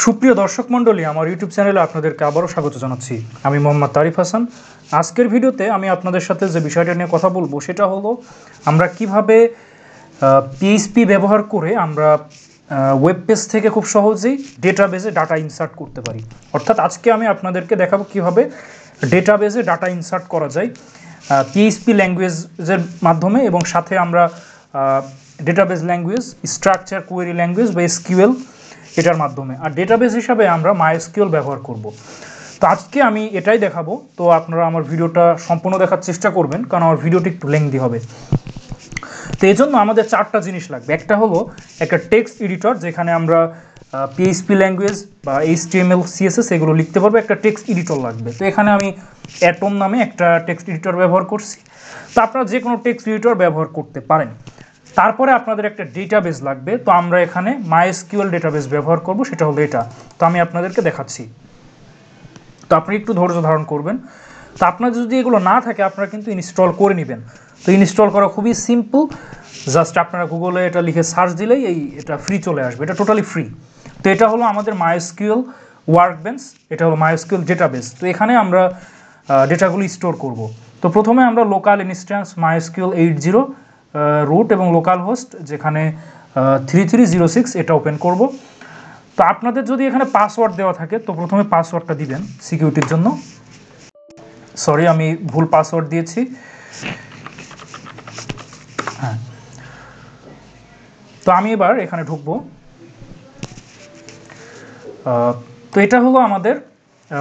সুপ্রিয় দর্শক মণ্ডলী, আমার ইউটিউব চ্যানেলে আপনাদেরকে আবারও স্বাগত জানাচ্ছি। আমি মোহাম্মদ তারিফ হাসান। আজকের ভিডিওতে আমি আপনাদের সাথে যে বিষয়টা নিয়ে কথা বলবো সেটা হলো আমরা কিভাবে পিএইচপি ব্যবহার করে আমরা ওয়েব পেজ থেকে খুব সহজেই ডেটাবেজে ডাটা ইনসার্ট করতে পারি। অর্থাৎ আজকে আমি আপনাদেরকে দেখাবো কিভাবে ডেটাবেজে ডাটা ইনসার্ট করা যায় পিএইচপি ল্যাঙ্গুয়েজের মাধ্যমে, এবং সাথে আমরা database language, structure query language বা এসকিউএল এটার মাধ্যমে, আর ডেটাবেস হিসাবে আমরা মাইএসকিউএল ব্যবহার করব। তো আজকে আমি এটাই দেখাবো। তো আপনারা আমার ভিডিওটা সম্পূর্ণ দেখার চেষ্টা করবেন, কারণ আমার ভিডিওটি একটু লেংদি হবে। তো এই জন্য আমাদের চারটা জিনিস লাগবে। একটা হলো একটা টেক্সট এডিটর, যেখানে আমরা পিএইচপি ল্যাঙ্গুয়েজ বা এইচটিএমএল সিএসএস এগুলো লিখতে পারবো। একটা টেক্সট এডিটর লাগবে। তো এখানে আমি অ্যাটম নামে একটা টেক্সট এডিটর ব্যবহার করছি। তো আপনারা যে কোনো টেক্সট এডিটর ব্যবহার করতে পারেন। তারপরে আপনাদের একটা ডেটাবেস লাগবে। তো আমরা এখানে মাইএসকিউএল ডেটাবেস ব্যবহার করব, সেটা হলো এটা। তো আমি আপনাদেরকে দেখাচ্ছি। তো আপনি একটু ধৈর্য ধারণ করবেন। তো আপনার যদি এগুলো না থাকে আপনারা কিন্তু ইনস্টল করে নেবেন। তো ইনস্টল করা খুবই সিম্পল। জাস্ট আপনারা গুগলে এটা লিখে সার্চ দিলেই এটা ফ্রি চলে আসবে। এটা টোটালি ফ্রি। তো এটা হলো আমাদের মাইএসকিউএল ওয়ার্কবেঞ্চ, এটা হলো মাইএসকিউএল ডেটাবেস। তো এখানে আমরা ডেটাগুলো স্টোর করব। তো প্রথমে আমরা লোকাল ইনস্ট্যান্স মাইএসকিউএল 80 রুট এবং লোকাল হোস্ট যেখানে 3306 এটা ওপেন করব। তো আপনাদের যদি এখানে পাসওয়ার্ড দেওয়া থাকে তো প্রথমে পাসওয়ার্ডটা দিবেন সিকিউরিটির জন্য। সরি, আমি ভুল পাসওয়ার্ড দিয়েছি। হ্যাঁ, তো আমি এবার এখানে ঢুকবো। তো এটা হলো আমাদের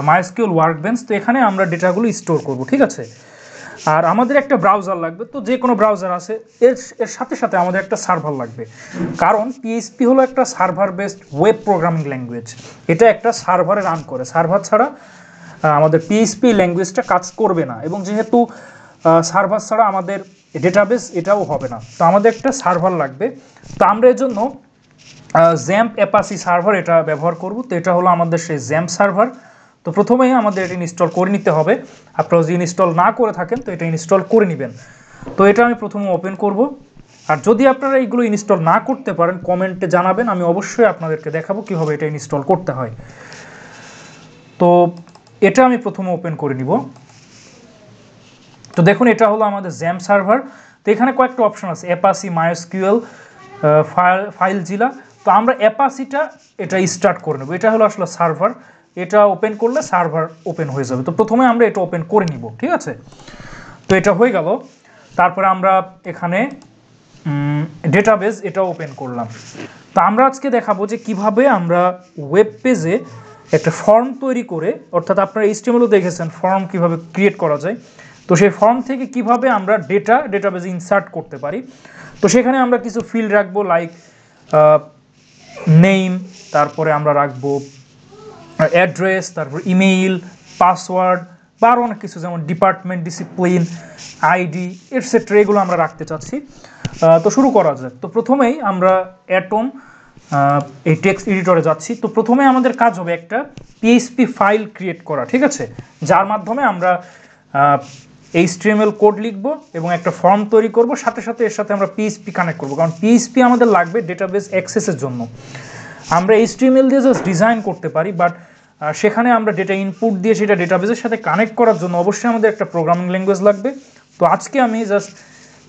মাইএসকিউএল ওয়ার্কবেঞ্চ। তো এখানে আমরা ডেটাগুলো স্টোর করব, ঠিক আছে। আর আমাদের একটা ব্রাউজার লাগবে। তো যে কোনো ব্রাউজার আছে, এর সাথে সাথে আমাদের একটা সার্ভার লাগবে, কারণ পিএইচপি হলো একটা server based web programming language. এটা একটা সার্ভারে রান করে। সার্ভার ছাড়া আমাদের পিএইচপি ল্যাঙ্গুয়েজটা কাজ করবে না, এবং যেহেতু সার্ভার ছাড়া আমাদের ডেটাবেস এটাও হবে না। তো আমাদের একটা সার্ভার লাগবে। তো আমরা এর জন্য জ্যাম্প অ্যাপাচি সার্ভার এটা ব্যবহার করব। তো এটা হলো আমাদের সেই জ্যাম্প সার্ভার। তো প্রথমেই আমাদের এটা ইনস্টল করে নিতে হবে। আপনারা যদি ইনস্টল না করে থাকেন তো এটা ইনস্টল করে নেবেন। তো এটা আমি প্রথমে ওপেন করব। আর যদি আপনারা এইগুলো ইনস্টল না করতে পারেন কমেন্টে জানাবেন, আমি অবশ্যই আপনাদেরকে দেখাবো কীভাবে এটা ইনস্টল করতে হয়। তো এটা আমি প্রথমে ওপেন করে নিব। তো দেখুন, এটা হলো আমাদের জ্যাম্প সার্ভার। তো এখানে কয়েকটা অপশন আছে, অ্যাপাচি, মাইএসকিউএল, ফাইলজিলা। তো আমরা অ্যাপাচিটা এটা স্টার্ট করে নেব। এটা হলো আসলে সার্ভার। এটা ওপেন করলে সার্ভার ওপেন হয়ে যাবে। তো প্রথমে আমরা এটা ওপেন করে নিব, ঠিক আছে। তো এটা হয়ে গেল। তারপরে আমরা এখানে ডেটাবেস এটা ওপেন করলাম। তো আমরা আজকে দেখাবো যে কিভাবে আমরা ওয়েব পেজে একটা ফর্ম তৈরি করে, অর্থাৎ আপনারা এইচটিএমএলও দেখেছেন ফর্ম কিভাবে ক্রিয়েট করা যায়। তো সেই ফর্ম থেকে কিভাবে আমরা ডেটাবেজে ইনসার্ট করতে পারি। তো সেখানে আমরা কিছু ফিল্ড রাখবো, লাইক নেম, তারপরে আমরা রাখবো অ্যাড্রেস, তারপর ইমেইল, পাসওয়ার্ড, বা আরও অনেক কিছু, যেমন ডিপার্টমেন্ট, ডিসিপ্লিন, আইডি, এটসেট্রা, এগুলো আমরা রাখতে চাচ্ছি। তো শুরু করা যাক। তো প্রথমেই আমরা অ্যাটম এই টেক্সট এডিটরে যাচ্ছি। তো প্রথমে আমাদের কাজ হবে একটা পিএইচপি ফাইল ক্রিয়েট করা, ঠিক আছে, যার মাধ্যমে আমরা এইচটিএমএল কোড লিখব এবং একটা ফর্ম তৈরি করব। সাথে সাথে এর সাথে আমরা পিএইচপি কানেক্ট করব, কারণ পিএইচপি আমাদের লাগবে ডেটাবেস অ্যাক্সেসের জন্য। আমরা এইচটিএমএল দিয়ে জাস্ট ডিজাইন করতে পারি, বাট সেখানে আমরা ডেটা ইনপুট দিয়ে সেটা ডেটাবেসের সাথে কানেক্ট করার জন্য অবশ্যই আমাদের একটা প্রোগ্রামিং ল্যাঙ্গুয়েজ লাগবে। তো আজকে আমি জাস্ট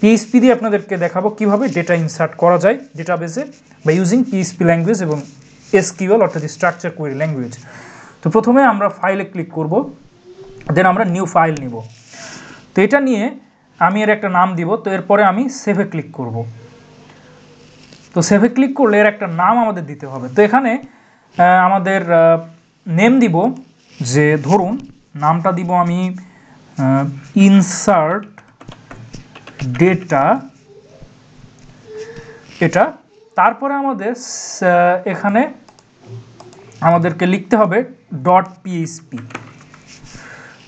পিএইচপি দিয়ে আপনাদেরকে দেখাবো কিভাবে ডেটা ইনসার্ট করা যায় ডেটাবেসে বা ইউজিং পিএইচপি ল্যাঙ্গুয়েজ এবং এসকিউএল, অর্থাৎ স্ট্রাকচার কোয়েরি ল্যাঙ্গুয়েজ। তো প্রথমে আমরা ফাইলে ক্লিক করব, দেন আমরা নিউ ফাইল নিব। তো এটা নিয়ে আমি এর একটা নাম দিব। তো এরপরে আমি সেভে ক্লিক করব। তো সেভে ক্লিক করলে এর একটা নাম আমাদের দিতে হবে। তো এখানে আমাদের নেম দিব, যে ধরুন নামটা দিব আমি ইনসার্ট ডেটা এটা। তারপরে আমাদের এখানে আমাদেরকে লিখতে হবে .php।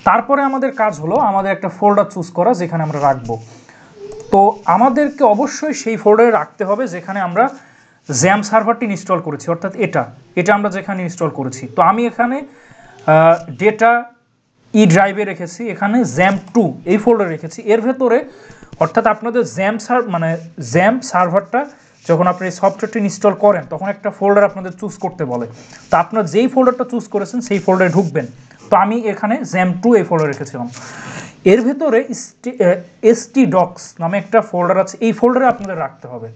তারপরে আমাদের কাজ হলো আমাদের একটা ফোল্ডার চুজ করা যেখানে আমরা রাখবো। তো আমাদেরকে অবশ্যই সেই ফোল্ডারে রাখতে হবে যেখানে আমরা জ্যাম্প সার্ভারটি ইনস্টল করেছি, অর্থাৎ এটা আমরা যেখানে ইনস্টল করেছি। তো আমি এখানে ডেটা ড্রাইভে রেখেছি, এখানে জ্যাম্প2 এই ফোল্ডারে রেখেছি। এর ভেতরে অর্থাৎ আপনাদের জ্যাম্প সার্ভারটা যখন আপনি এই সফটওয়্যারটি ইনস্টল করেন তখন একটা ফোল্ডার আপনাদের চুজ করতে বলে। তো আপনারা যেই ফোল্ডারটা চুজ করেছেন সেই ফোল্ডারে ঢুকবেন। তো আমি এখানে XAMPP2 এই ফোল্ডার রেখেছিলাম। এর ভেতরে htdocs নামে একটা ফোল্ডার আছে, এই ফোল্ডারে আপনাদের রাখতে হবে,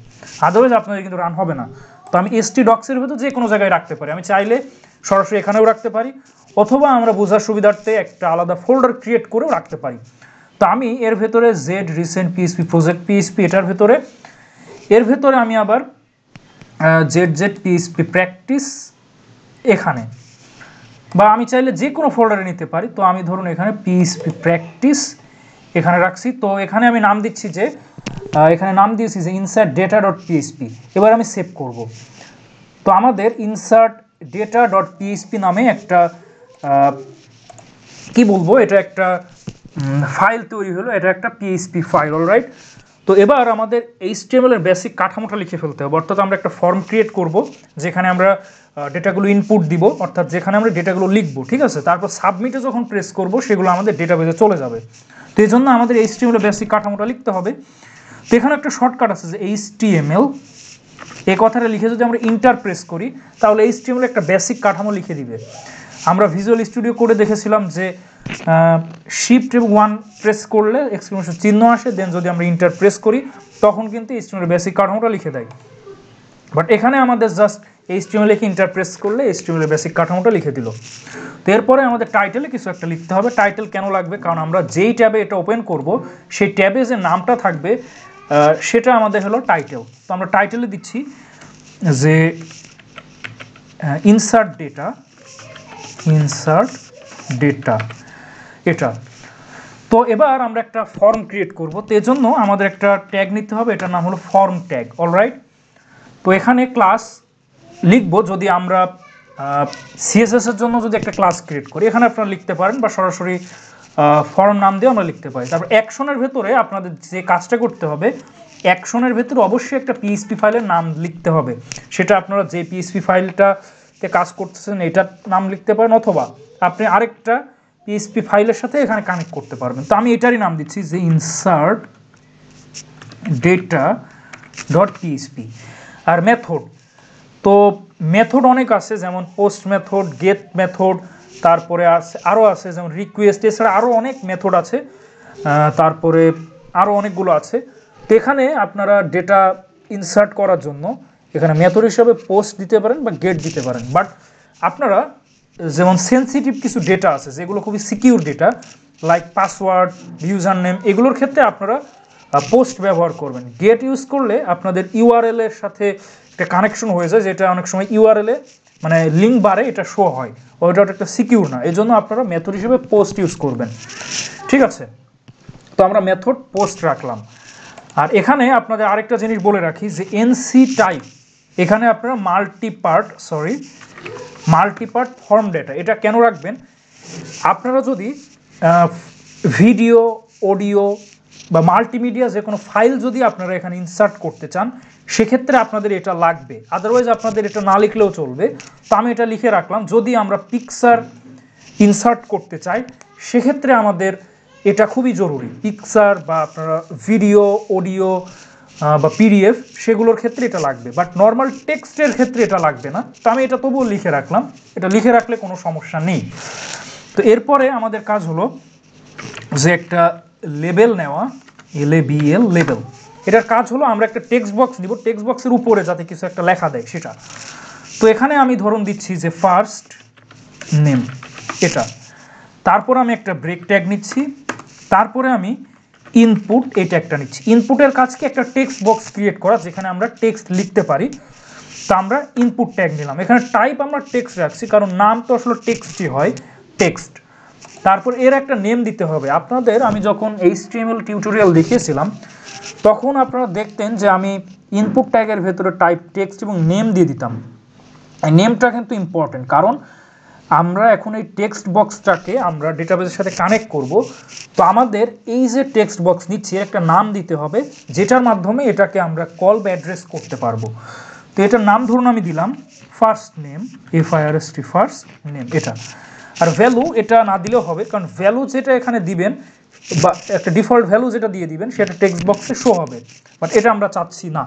আদারওয়াইজ আপনাদের কিন্তু রান হবে না। তো আমি htdocs এর ভেতর যে কোনো জায়গায় রাখতে পারি, আমি চাইলে সরাসরি এখানেও রাখতে পারি, অথবা আমরা বোঝার সুবিধার্থে একটা আলাদা ফোল্ডার ক্রিয়েট করেও রাখতে পারি। তো আমি এর ভেতরে recent PHP project PHP এর ভেতরে আমি আবার PHP practice এখানে, বা আমি চাইলে যে কোনো ফোল্ডারে নিতে পারি। তো আমি ধরুন এখানে PHP practice এখানে রাখছি। তো এখানে আমি নাম দিচ্ছি যে এখানে নাম দিয়েছি যে insert data.php। এবার আমি সেভ করব। তো আমাদের insert data.php নামে একটা কি বলবো, এটা একটা ফাইল তৈরি হলো, এটা একটা PHP ফাইল। অলরাইট, তো এবার আমাদের HTML এর বেসিক কাঠামোটা লিখে ফেলতে হবে। অর্থাৎ আমরা একটা ফর্ম ক্রিয়েট করব যেখানে আমরা ডেটাগুলো ইনপুট দিব, অর্থাৎ যেখানে আমরা ডেটাগুলো লিখবো, ঠিক আছে। তারপর সাবমিটে যখন প্রেস করব সেগুলো আমাদের ডেটাবেজে চলে যাবে। তো এই জন্য আমাদের HTML এর বেসিক কাঠামোটা লিখতে হবে। তো এখানে একটা শর্টকাট আছে যে HTML, এই কথাটা লিখে যদি আমরা ইন্টার প্রেস করি তাহলে HTML একটা বেসিক কাঠামো লিখে দিবে। আমরা ভিজুয়াল স্টুডিও কোডে দেখেছিলাম যে শিফট এবং 1 প্রেস করলে এক্সক্লেমেশন চিহ্ন আসে, দেন যদি আমরা ইন্টার প্রেস করি তখন কিন্তু HTML এর বেসিক কাঠামোটা লিখে দেয়। বাট এখানে আমাদের জাস্ট HTML কে ইন্টার প্রেস করলে HTML এর বেসিক কাঠামোটা লিখে দিল। তো এরপরে আমাদের টাইটেলে কিছু একটা লিখতে হবে। টাইটেল কেন লাগবে? কারণ আমরা যেই ট্যাবে এটা ওপেন করব সেই ট্যাবে যে নামটা থাকবে সেটা আমাদের হলো টাইটেল। তো আমরা টাইটেলে দিচ্ছি যে ইনসার্ট ডেটা এটা। তো এবার আমরা একটা ফর্ম ক্রিয়েট করব। তো এজন্য আমাদের একটা ট্যাগ নিতে হবে, এটার নাম হলো ফর্ম ট্যাগ। অলরাইট, তো এখানে ক্লাস লিখব। যদি আমরা CSS এর জন্য যদি একটা ক্লাস ক্রিয়েট করি এখানে আপনারা লিখতে পারেন, বা সরাসরি ফর্ম নাম দিয়ে আমরা লিখতে পারি। তারপর অ্যাকশনের ভেতরে আপনাদের যে কাজটা করতে হবে, অ্যাকশনের ভেতরে অবশ্যই একটা PHP ফাইলের নাম লিখতে হবে। সেটা আপনারা যে PHP ফাইলটাতে কাজ করতেছেন এটার নাম লিখতে পারেন, অথবা আপনি আরেকটা PHP ফাইলের সাথে এখানে কানেক্ট করতে পারবেন। তো আমি এটারই নাম দিচ্ছি যে insert data.php। আর মেথড, তো মেথড অনেক আছে, যেমন পোস্ট মেথড, গেট মেথড, তারপরে আরও আছে যেমন রিকোয়েস্ট, এছাড়া আরও অনেক মেথড আছে, তারপরে আরও অনেকগুলো আছে। তো এখানে আপনারা ডেটা ইনসার্ট করার জন্য এখানে মেথড হিসাবে পোস্ট দিতে পারেন বা গেট দিতে পারেন। বাট আপনারা যেমন সেন্সিটিভ কিছু ডেটা আছে যেগুলো খুবই secure data, like password, user name, এগুলোর ক্ষেত্রে আপনারা পোস্ট ব্যবহার করবেন। গেট ইউজ করলে আপনাদের URL এর সাথে একটা কানেকশন হয়ে যায়, যেটা অনেক সময় URL এ মানে লিঙ্ক বারে এটা শো হয়, ওইটা একটা সিকিউর না। এই জন্য আপনারা মেথড হিসেবে পোস্ট ইউজ করবেন, ঠিক আছে। তো আমরা মেথড পোস্ট রাখলাম। আর এখানে আপনাদের আরেকটা জিনিস বলে রাখি যে NC টাইপ, এখানে আপনারা মাল্টিপার্ট ফর্ম ডেটা, এটা কেন রাখবেন? আপনারা যদি ভিডিও, অডিও বা মাল্টিমিডিয়া যে কোনো ফাইল যদি আপনারা এখানে ইনসার্ট করতে চান সেক্ষেত্রে আপনাদের এটা লাগবে, আদারওয়াইজ আপনাদের এটা না লিখলেও চলবে। তো আমি এটা লিখে রাখলাম। যদি আমরা পিকচার ইনসার্ট করতে চাই সেক্ষেত্রে আমাদের এটা খুবই জরুরি। পিকচার বা আপনারা ভিডিও, অডিও বা PDF সেগুলোর ক্ষেত্রে এটা লাগবে, বাট নর্মাল টেক্সটের ক্ষেত্রে এটা লাগবে না। তো আমি এটা তবুও লিখে রাখলাম, এটা লিখে রাখলে কোনো সমস্যা নেই। তো এরপরে আমাদের কাজ হলো যে একটা লেবেল নেওয়া, LABEL লেবেল। এটার কাজ হলো আমরা একটা টেক্সট বক্স নিব, টেক্সট বক্সের উপরে যাতে কিছু একটা লেখা দেয় সেটা। তো এখানে আমি ধরুন দিচ্ছি যে ফার্স্ট নেম এটা, তারপর আমি একটা ব্রেক ট্যাগ নিচ্ছি, তারপরে আমি ইনপুট এই ট্যাগটা নিচ্ছি। ইনপুটের কাজ কি? একটা টেক্সট বক্স ক্রিয়েট করা যেখানে আমরা টেক্সট লিখতে পারি। তো আমরা ইনপুট ট্যাগ নিলাম। এখানে টাইপ আমরা টেক্সট রাখছি কারণ নাম তো আসলে টেক্সটই হয়, টেক্সট। তারপর এর একটা নেম দিতে হবে। আপনাদের আমি যখন HTML টিউটোরিয়াল দেখিয়েছিলাম তখন আপনারা দেখতেন যে আমি ইনপুট ট্যাগের ভেতরে টাইপ টেক্সট এবং নেম দিয়ে দিতাম। এই নেমটা কিন্তু ইম্পর্টেন্ট, কারণ আমরা এখন এই টেক্সট বক্সটাকে আমরা ডেটাবেসের সাথে কানেক্ট করব। তো আমাদের এই যে টেক্সট বক্স নিচ্ছি একটা নাম দিতে হবে যেটার মাধ্যমে এটাকে আমরা কল বা অ্যাড্রেস করতে পারবো। তো এটার নাম ধরুন আমি দিলাম first name, FIRST first name এটা। আর ভ্যালু এটা না দিলেও হবে, কারণ ভ্যালু যেটা এখানে দিবেন বা একটা ডিফল্ট ভ্যালু যেটা দিয়ে দিবেন সেটা টেক্সট বক্সে শো হবে, বাট এটা আমরা চাচ্ছি না।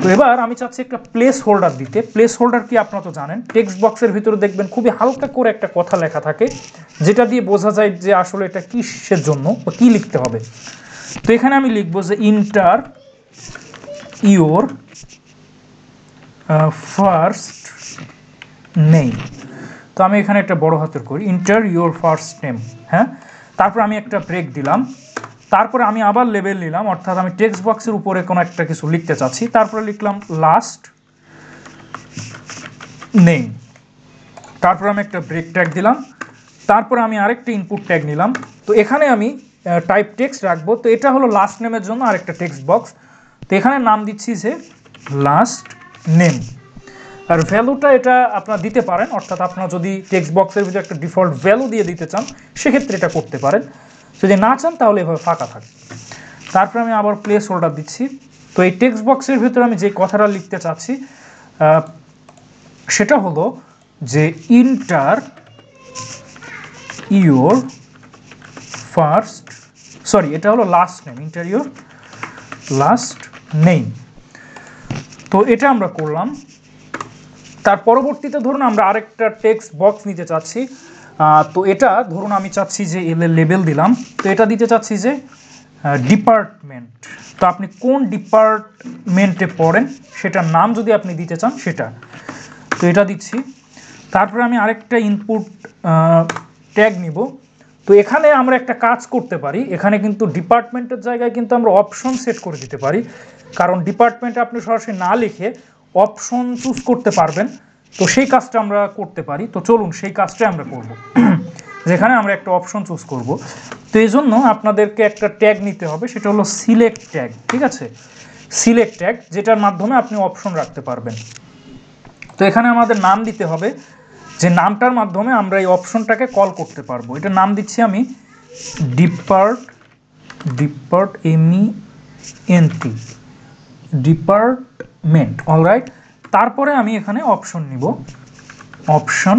তো এবার আমি চাচ্ছি একটা প্লেস হোল্ডার দিতে। প্লেস হোল্ডার কি আপনারা তো জানেন, টেক্সট বক্সের ভিতরে দেখবেন খুবই হালকা করে একটা কথা লেখা থাকে, যেটা দিয়ে বোঝা যায় যে আসলে এটা কিসের জন্য বা কী লিখতে হবে। তো এখানে আমি লিখবো যে ইন্টার ইওর ফার্স্ট নেম। তো আমি এখানে একটা বড় হাতের করি, ইন্টার ইওর ফার্স্ট নেম। হ্যাঁ, তারপর আমি একটা ব্রেক দিলাম, তারপরে আমি আবার লেবেল নিলাম, অর্থাৎ আমি টেক্সট বক্সের উপরে কোনো একটা কিছু লিখতে চাচ্ছি, তারপরে লিখলাম লাস্ট নেম, তারপর আমি একটা ব্রেক ট্যাগ দিলাম, তারপরে আমি আরেকটা ইনপুট ট্যাগ নিলাম। তো এখানে আমি টাইপ টেক্সট রাখবো। তো এটা হলো লাস্ট নেমের জন্য আরেকটা টেক্সট বক্স। তো এখানে নাম দিচ্ছি যে লাস্ট নেম, আর ভ্যালুটা এটা আপনারা দিতে পারেন, অর্থাৎ আপনারা যদি টেক্সট বক্সের ভিতরে একটা ডিফল্ট ভ্যালু দিয়ে দিতে চান সেক্ষেত্রে এটা করতে পারেন, যদি না চান তাহলে এভাবে ফাঁকা থাকে। তারপরে আমি আবার প্লেস হোল্ডার দিচ্ছি। তো এই টেক্সট বক্সের ভিতরে আমি যে কথাটা লিখতে চাচ্ছি সেটা হলো যে ইন্টার ইওর ফার্স্ট, সরি এটা হলো last name, inter your last name. তো এটা আমরা করলাম। তার পরবর্তীতে ধরুন আমরা আরেকটা টেক্সট বক্স নিতে চাচ্ছি। তো এটা ধরুন আমি চাচ্ছি যে এল লেবেল দিলাম, তো এটা দিতে চাচ্ছি যে ডিপার্টমেন্ট। তো আপনি কোন ডিপার্টমেন্টে পড়েন সেটার নাম যদি আপনি দিতে চান সেটা, তো এটা দিচ্ছি। তারপরে আমি আরেকটা ইনপুট ট্যাগ নিব। তো এখানে আমরা একটা কাজ করতে পারি, এখানে কিন্তু ডিপার্টমেন্টের জায়গায় কিন্তু আমরা অপশন সেট করে দিতে পারি, কারণ ডিপার্টমেন্টে আপনি সরাসরি না লিখে অপশন চুজ করতে পারবেন। তো সেই কাজটা আমরা করতে পারি। তো চলুন সেই কাজটাই আমরা করব, যেখানে আমরা একটা অপশন চুজ করব। তো এই জন্য আপনাদেরকে একটা ট্যাগ নিতে হবে, সেটা হলো সিলেক্ট ট্যাগ। ঠিক আছে, সিলেক্ট ট্যাগ, যেটার মাধ্যমে আপনি অপশন রাখতে পারবেন। তো এখানে আমাদের নাম দিতে হবে, যে নামটার মাধ্যমে আমরা এই অপশনটাকে কল করতে পারবো। এটা নাম দিচ্ছি আমি ডিপার্টমেন্ট, অলরাইট। তারপরে আমি এখানে অপশন নিব, অপশন।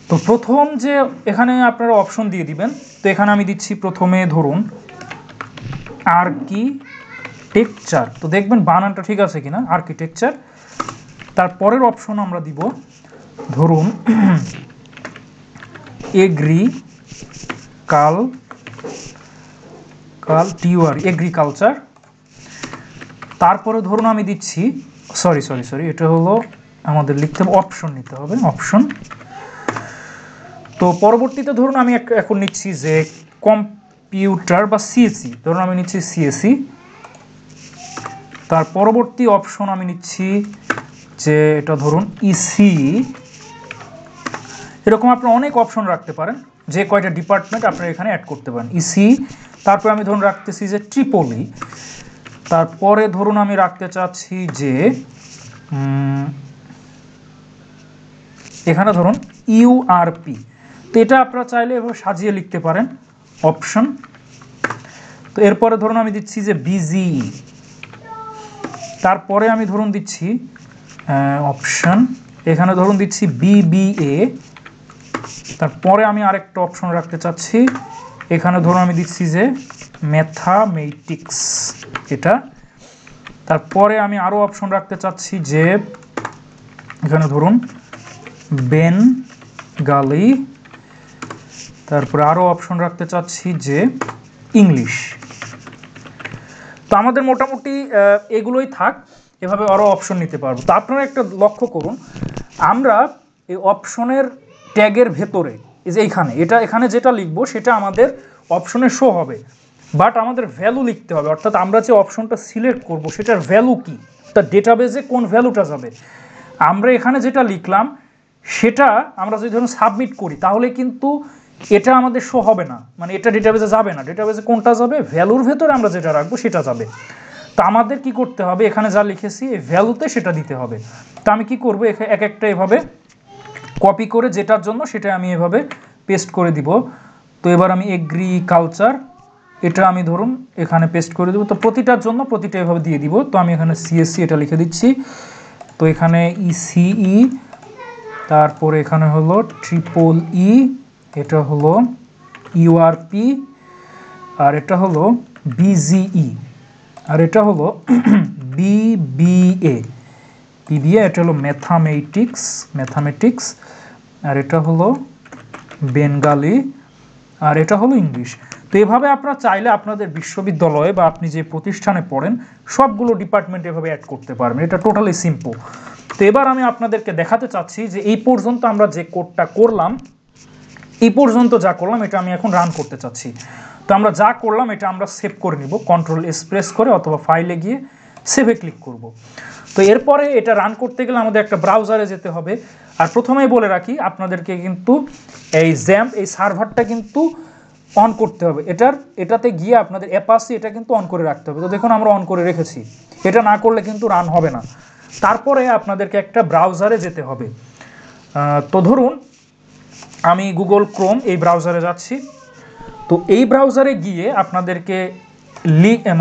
তো প্রথম যে এখানে আপনারা অপশন দিয়ে দিবেন, তো এখানে আমি দিচ্ছি প্রথমে ধরুন আর্কিটেকচার। তো দেখবেন বানানটা ঠিক আছে কিনা, আর্কিটেকচার। তারপরের অপশন আমরা দিব ধরুন এগ্রিকালচার। তারপরে ধরুন আমি দিচ্ছি সরি এটা হলো আমাদের লিখতে হবে, অপশন নিতে হবে, অপশন। তো পরবর্তীতে ধরুন আমি এখন নিচ্ছি যে কম্পিউটার বা সিএসসি, ধরুন আমি নিচ্ছি সিএসসি। তার পরবর্তী অপশন আমি নিচ্ছি যে এটা ধরুন ইসি। এরকম আপনি অনেক অপশন রাখতে পারেন, যে কয়টা ডিপার্টমেন্ট আপনারা এখানে অ্যাড করতে পারেন, ইসি। তারপরে আমি ধরুন রাখতেছি যে ট্রিপলি। তারপরে ধরুন আমি রাখতে চাচ্ছি যে এখানে ধরুন ইউআরপি। তো এটা আপনারা চাইলে এভাবে সাজিয়ে লিখতে পারেন, অপশন। তো এরপরে ধরুন আমি দিচ্ছি যে বিজিই। তারপরে আমি ধরুন দিচ্ছি অপশন, এখানে ধরুন দিচ্ছি বিবিএ। তারপরে আমি আরেকটা অপশন রাখতে চাচ্ছি, এখানে ধরুন আমি দিচ্ছি যে ম্যাথামেটিক্স, এটা। তারপরে আমি আরও অপশন রাখতে চাচ্ছি যে এখানে ধরুন বেঙ্গলি। তারপরে আরও অপশন রাখতে চাচ্ছি যে ইংলিশ। তো আমাদের মোটামুটি এগুলোই থাক, এভাবে আরও অপশন নিতে পারবো। তো আপনারা একটা লক্ষ্য করুন, আমরা এই অপশনের ট্যাগের ভেতরে এই যে এখানে যেটা লিখবো সেটা আমাদের অপশনে শো হবে, বাট আমাদের ভ্যালু লিখতে হবে, অর্থাৎ আমরা যে অপশনটা সিলেক্ট করব সেটার ভ্যালু কি, তার ডেটাবেজে কোন ভ্যালুটা যাবে। আমরা এখানে যেটা লিখলাম সেটা আমরা যদি ধরুন সাবমিট করি তাহলে কিন্তু এটা আমাদের শো হবে না, মানে এটা ডেটাবেজে যাবে না। ডেটাবেজে কোনটা যাবে, ভ্যালুর ভেতরে আমরা যেটা রাখবো সেটা যাবে। তো আমাদের কি করতে হবে, এখানে যা লিখেছি এই ভ্যালুতে সেটা দিতে হবে। তো আমি কি করব, এক একটা এভাবে কপি করে যেটার জন্য সেটা আমি এভাবে পেস্ট করে দিব। তো এবার আমি এগ্রিকালচার, এটা আমি ধরুন এখানে পেস্ট করে দেবো। তো প্রতিটার জন্য প্রতিটা এভাবে দিয়ে দিব। তো আমি এখানে সিএসসি এটা লিখে দিচ্ছি। তো এখানে ইসিই, তারপরে এখানে হলো ট্রিপল ই, এটা হলো ইউআরপি, আর এটা হলো বিজিই, আর এটা হলো বিবিএ, বিবিএ এটা হলো ম্যাথামেটিক্স, আর এটা হলো বেঙ্গালি, আর এটা হলো ইংলিশ। তো এভাবে আপনারা চাইলে আপনাদের বিশ্ববিদ্যালয়ে বা আপনি যে প্রতিষ্ঠানে পড়েন সবগুলো ডিপার্টমেন্ট এভাবে অ্যাড করতে পারবেন। এটা টোটালি সিম্পল। তো এবার আমি আপনাদেরকে দেখাতে চাচ্ছি যে এই পর্যন্ত আমরা যে কোডটা করলাম, এই পর্যন্ত যা করলাম এটা আমি এখন রান করতে চাচ্ছি। তো আমরা যা করলাম এটা আমরা সেভ করে নিব, Ctrl+S প্রেস করে অথবা ফাইলে গিয়ে সেভে ক্লিক করব। তো এরপরে এটা রান করতে গেলে আমাদের একটা ব্রাউজারে যেতে হবে। আর প্রথমেই বলে রাখি আপনাদেরকে কিন্তু এই জ্যাম্প এই সার্ভারটা কিন্তু অন করতে হবে। এটাতে গিয়ে আপনাদের অ্যাপাচি এটা কিন্তু অন করে রাখতে হবে। তো দেখুন আমরা অন করে রেখেছি, এটা না করলে কিন্তু রান হবে না। তারপরে আপনাদেরকে একটা ব্রাউজারে যেতে হবে। তো ধরুন আমি গুগল ক্রোম এই ব্রাউজারে যাচ্ছি। তো এই ব্রাউজারে গিয়ে আপনাদেরকে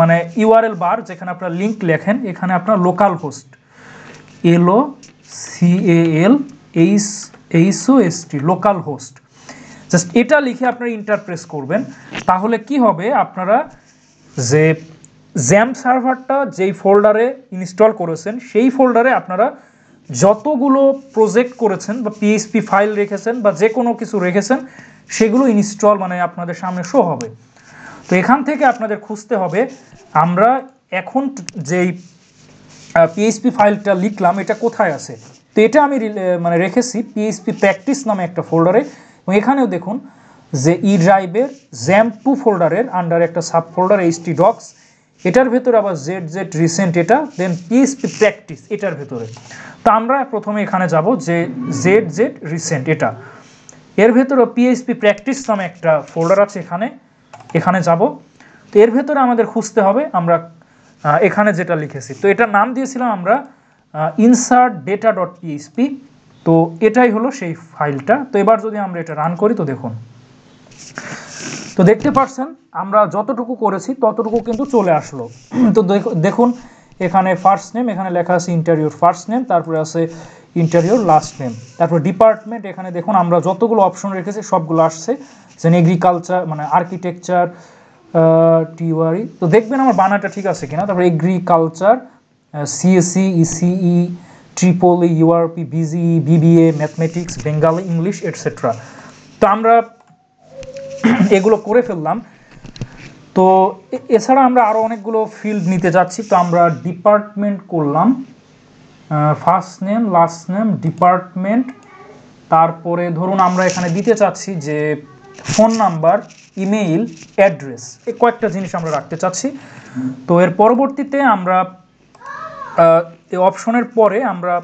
মানে ইউআরএল বার যেখানে আপনার লিঙ্ক লেখেন, এখানে আপনার local host LOCALHOST local host, just এটা লিখে আপনারা ইন্টার প্রেস করবেন। তাহলে কি হবে, আপনারা যে জ্যাম্প সার্ভারটা যেই ফোল্ডারে ইনস্টল করেছেন সেই ফোল্ডারে আপনারা যতগুলো প্রজেক্ট করেছেন বা পিএইচপি ফাইল রেখেছেন বা যে কোনো কিছু রেখেছেন সেগুলো ইনস্টল মানে আপনাদের সামনে শো হবে। তো এখান থেকে আপনাদের খুঁজতে হবে আমরা এখন যেই পিএইচপি ফাইলটা লিখলাম এটা কোথায় আছে। তো এটা আমি মানে রেখেছি পিএইচপি প্র্যাকটিস নামে একটা ফোল্ডারে, এবং এখানেও দেখুন যে ই ড্রাইভের জ্যাম্প2 ফোল্ডারের আন্ডার একটা সাব ফোল্ডার htdocs, এটার ভেতরে আবার ZZ রিসেন্ট এটা, দেন পিএইচপি প্র্যাকটিস এটার ভেতরে। তো আমরা প্রথমে এখানে যাব যে ZZ রিসেন্ট এটা, এর ভেতরে পিএইচপি প্র্যাকটিস নামে একটা ফোল্ডার আছে, এখানে যাব। তো এর ভেতরে আমাদের খুঁজতে হবে আমরা এখানে যেটা লিখেছি। তো এটার নাম দিয়েছিলাম আমরা insert data.php। তো এটাই হলো সেই ফাইলটা। তো এবার যদি আমরা এটা রান করি তো দেখুন, তো দেখতে পাচ্ছেন আমরা যতটুকু করেছি ততটুকু কিন্তু চলে আসলো। তো দেখুন এখানে ফার্স্ট নেম, এখানে লেখা আছে ইন্টারিয়র ফার্স্ট নেম, তারপরে আছে ইন্টারিয়র লাস্ট নেম, তারপর ডিপার্টমেন্ট এখানে দেখুন আমরা যতগুলো অপশন রেখেছি সবগুলো আসছে, যেন এগ্রিকালচার মানে আর্কিটেকচার টিওয়ারি। তো দেখবেন আমার বানানটা ঠিক আছে কিনা। তারপর agriculture, CSC, ECE, triple E, URP, BGE, BBA, mathematics, Bengali, English etcetera. তো আমরা এগুলো করে ফেললাম। তো এছাড়া আমরা আরও অনেকগুলো ফিল্ড নিতে যাচ্ছি। তো আমরা ডিপার্টমেন্ট করলাম, first name, last name, department, তারপরে ধরুন আমরা এখানে দিতে চাচ্ছি যে ফোন নাম্বার, ইমেইল, অ্যাড্রেস, এই কয়েকটা জিনিস আমরা রাখতে চাচ্ছি। তো এর পরবর্তীতে আমরা এই অপশনের পরে আমরা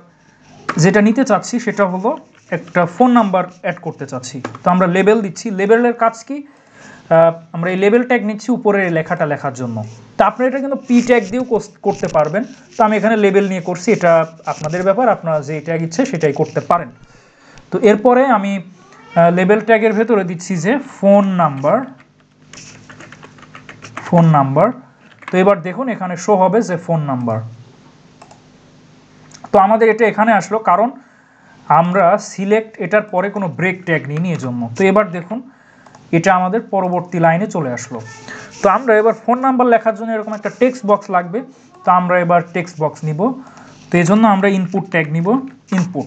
যেটা নিতে চাচ্ছি সেটা হলো একটা ফোন নাম্বার অ্যাড করতে চাচ্ছি। তো আমরা লেবেল দিচ্ছি। লেবেলের কাজ কি, আমরা এই লেবেল ট্যাগ নিচ্ছি উপরের লেখাটা লেখার জন্য। তো আপনারা এটা কিন্তু পি ট্যাগ দিয়েও করতে পারবেন। তো আমি এখানে লেবেল নিয়ে করছি, এটা আপনাদের ব্যাপার, আপনারা যে ট্যাগ ইচ্ছে সেটাই করতে পারেন। তো এরপরে আমি লেবেল ট্যাগের ভেতরে দিচ্ছি যে ফোন নাম্বার। তো এবার দেখুন এখানে শো হবে যে ফোন নাম্বার। তো আমাদের এটা এখানে আসলো কারণ আমরা সিলেক্ট এটার পরে কোনো ব্রেক ট্যাগ নিই এর জন্য। তো এবার দেখুন এটা আমাদের পরবর্তী লাইনে চলে আসলো। তো আমরা এবার ফোন নাম্বার লেখার জন্য এরকম একটা টেক্সট বক্স লাগবে। তো আমরা এবার টেক্সট বক্স নিব। তো এই জন্য আমরা ইনপুট ট্যাগ নিব, ইনপুট।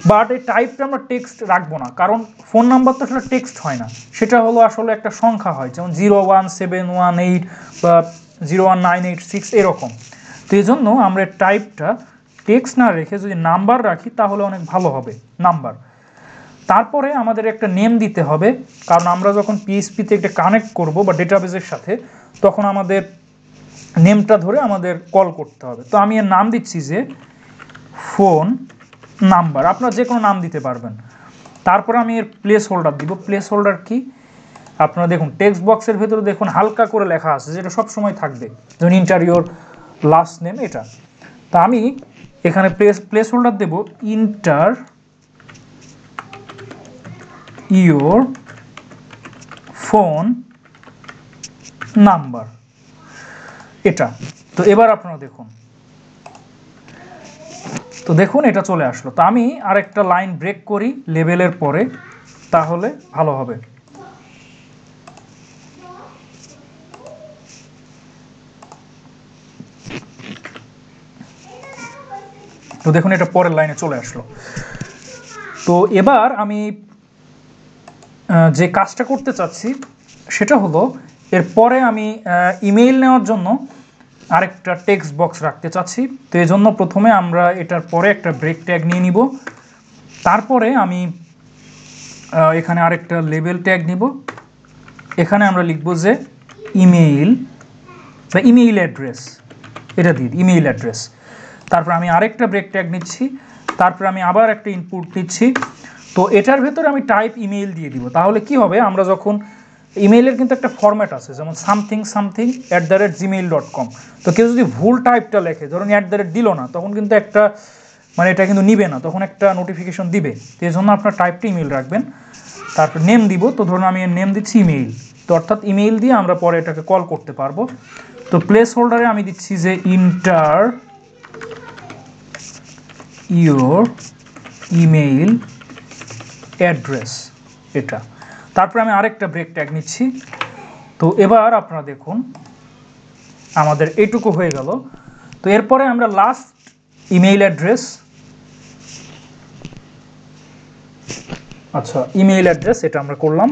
বাট এই টাইপটা আমরা টেক্সট রাখবো না, কারণ ফোন নাম্বার তো আসলে টেক্সট হয় না, সেটা হলো আসলে একটা সংখ্যা হয়, যেমন 01718 বা 01986 এরকম। তো এই জন্য আমরা টাইপটা টেক্সট না রেখে যদি নাম্বার রাখি তাহলে অনেক ভালো হবে, নাম্বার। তারপরে আমাদের একটা নেম দিতে হবে, কারণ আমরা যখন পিএইচপিতে একটা কানেক্ট করব বা ডেটাবেসের সাথে তখন আমাদের নেমটা ধরে আমাদের কল করতে হবে। তো আমি এর নাম দিচ্ছি যে ফোন নাম্বার, আপনারা যে কোনো নাম দিতে পারবেন। তারপরে আমি এর প্লেস হোল্ডার দিব। প্লেস হোল্ডার কি, আপনারা দেখুন টেক্সট বক্সের ভেতরে দেখুন হালকা করে লেখা আছে যেটা সব সময় থাকবে, যেমন ইন্টারিয়র লাস্ট নেম এটা। তা আমি এখানে প্লেস হোল্ডার দেব ইন্টার ইয়োর ফোন নাম্বার এটা। তো এবার আপনারা দেখুন, তো দেখুন এটা চলে আসলো। তো আমি আরেকটা লাইন ব্রেক করি লেবেলের পরে, তাহলে ভালো হবে। তো দেখুন এটা পরের লাইনে চলে আসলো। তো এবার আমি যে কাজটা করতে চাচ্ছি সেটা হলো এরপরে আমি ইমেইল নেওয়ার জন্য আরেকটা টেক্সট বক্স রাখতে চাচ্ছি। তো এই জন্য প্রথমে আমরা এটার পরে একটা ব্রেক ট্যাগ নিয়ে নিব, তারপরে আমি এখানে আরেকটা লেবেল ট্যাগ নিব, এখানে আমরা লিখব যে ইমেইল বা ইমেইল অ্যাড্রেস, এটা দিয়ে ইমেইল অ্যাড্রেস। তারপর আমি আরেকটা ব্রেক ট্যাগ নিচ্ছি, তারপর আমি আবার একটা ইনপুট দিচ্ছি। তো এটার ভেতরে আমি টাইপ ইমেইল দিয়ে দিব। তাহলে কি হবে, আমরা যখন ইমেইলের কিন্তু একটা ফরম্যাট আছে, যেমন something@gmail.com। তো কেউ যদি ভুল টাইপটা লেখে, ধরুন @ দিল না, তখন কিন্তু একটা মানে এটা কিন্তু নিবে না, তখন একটা নোটিফিকেশন দিবে। তো এই জন্য আপনার টাইপটা ইমেইল রাখবেন। তারপর নেম দিব, তো ধরুন আমি নেম দিচ্ছি ইমেইল, তো অর্থাৎ ইমেইল দিয়ে আমরা পরে এটাকে কল করতে পারবো। তো প্লেস হোল্ডারে আমি দিচ্ছি যে ইন্টার ইউর ইমেইল অ্যাড্রেস, এটা। তারপর আমি আরেকটা ব্রেক ট্যাগ নিচ্ছি। তো এবার আপনারা দেখুন আমাদের এইটুকু হয়ে গেল। তো এরপরে আমরা লাস্ট ইমেইল অ্যাড্রেস, আচ্ছা ইমেইল অ্যাড্রেস এটা আমরা করলাম।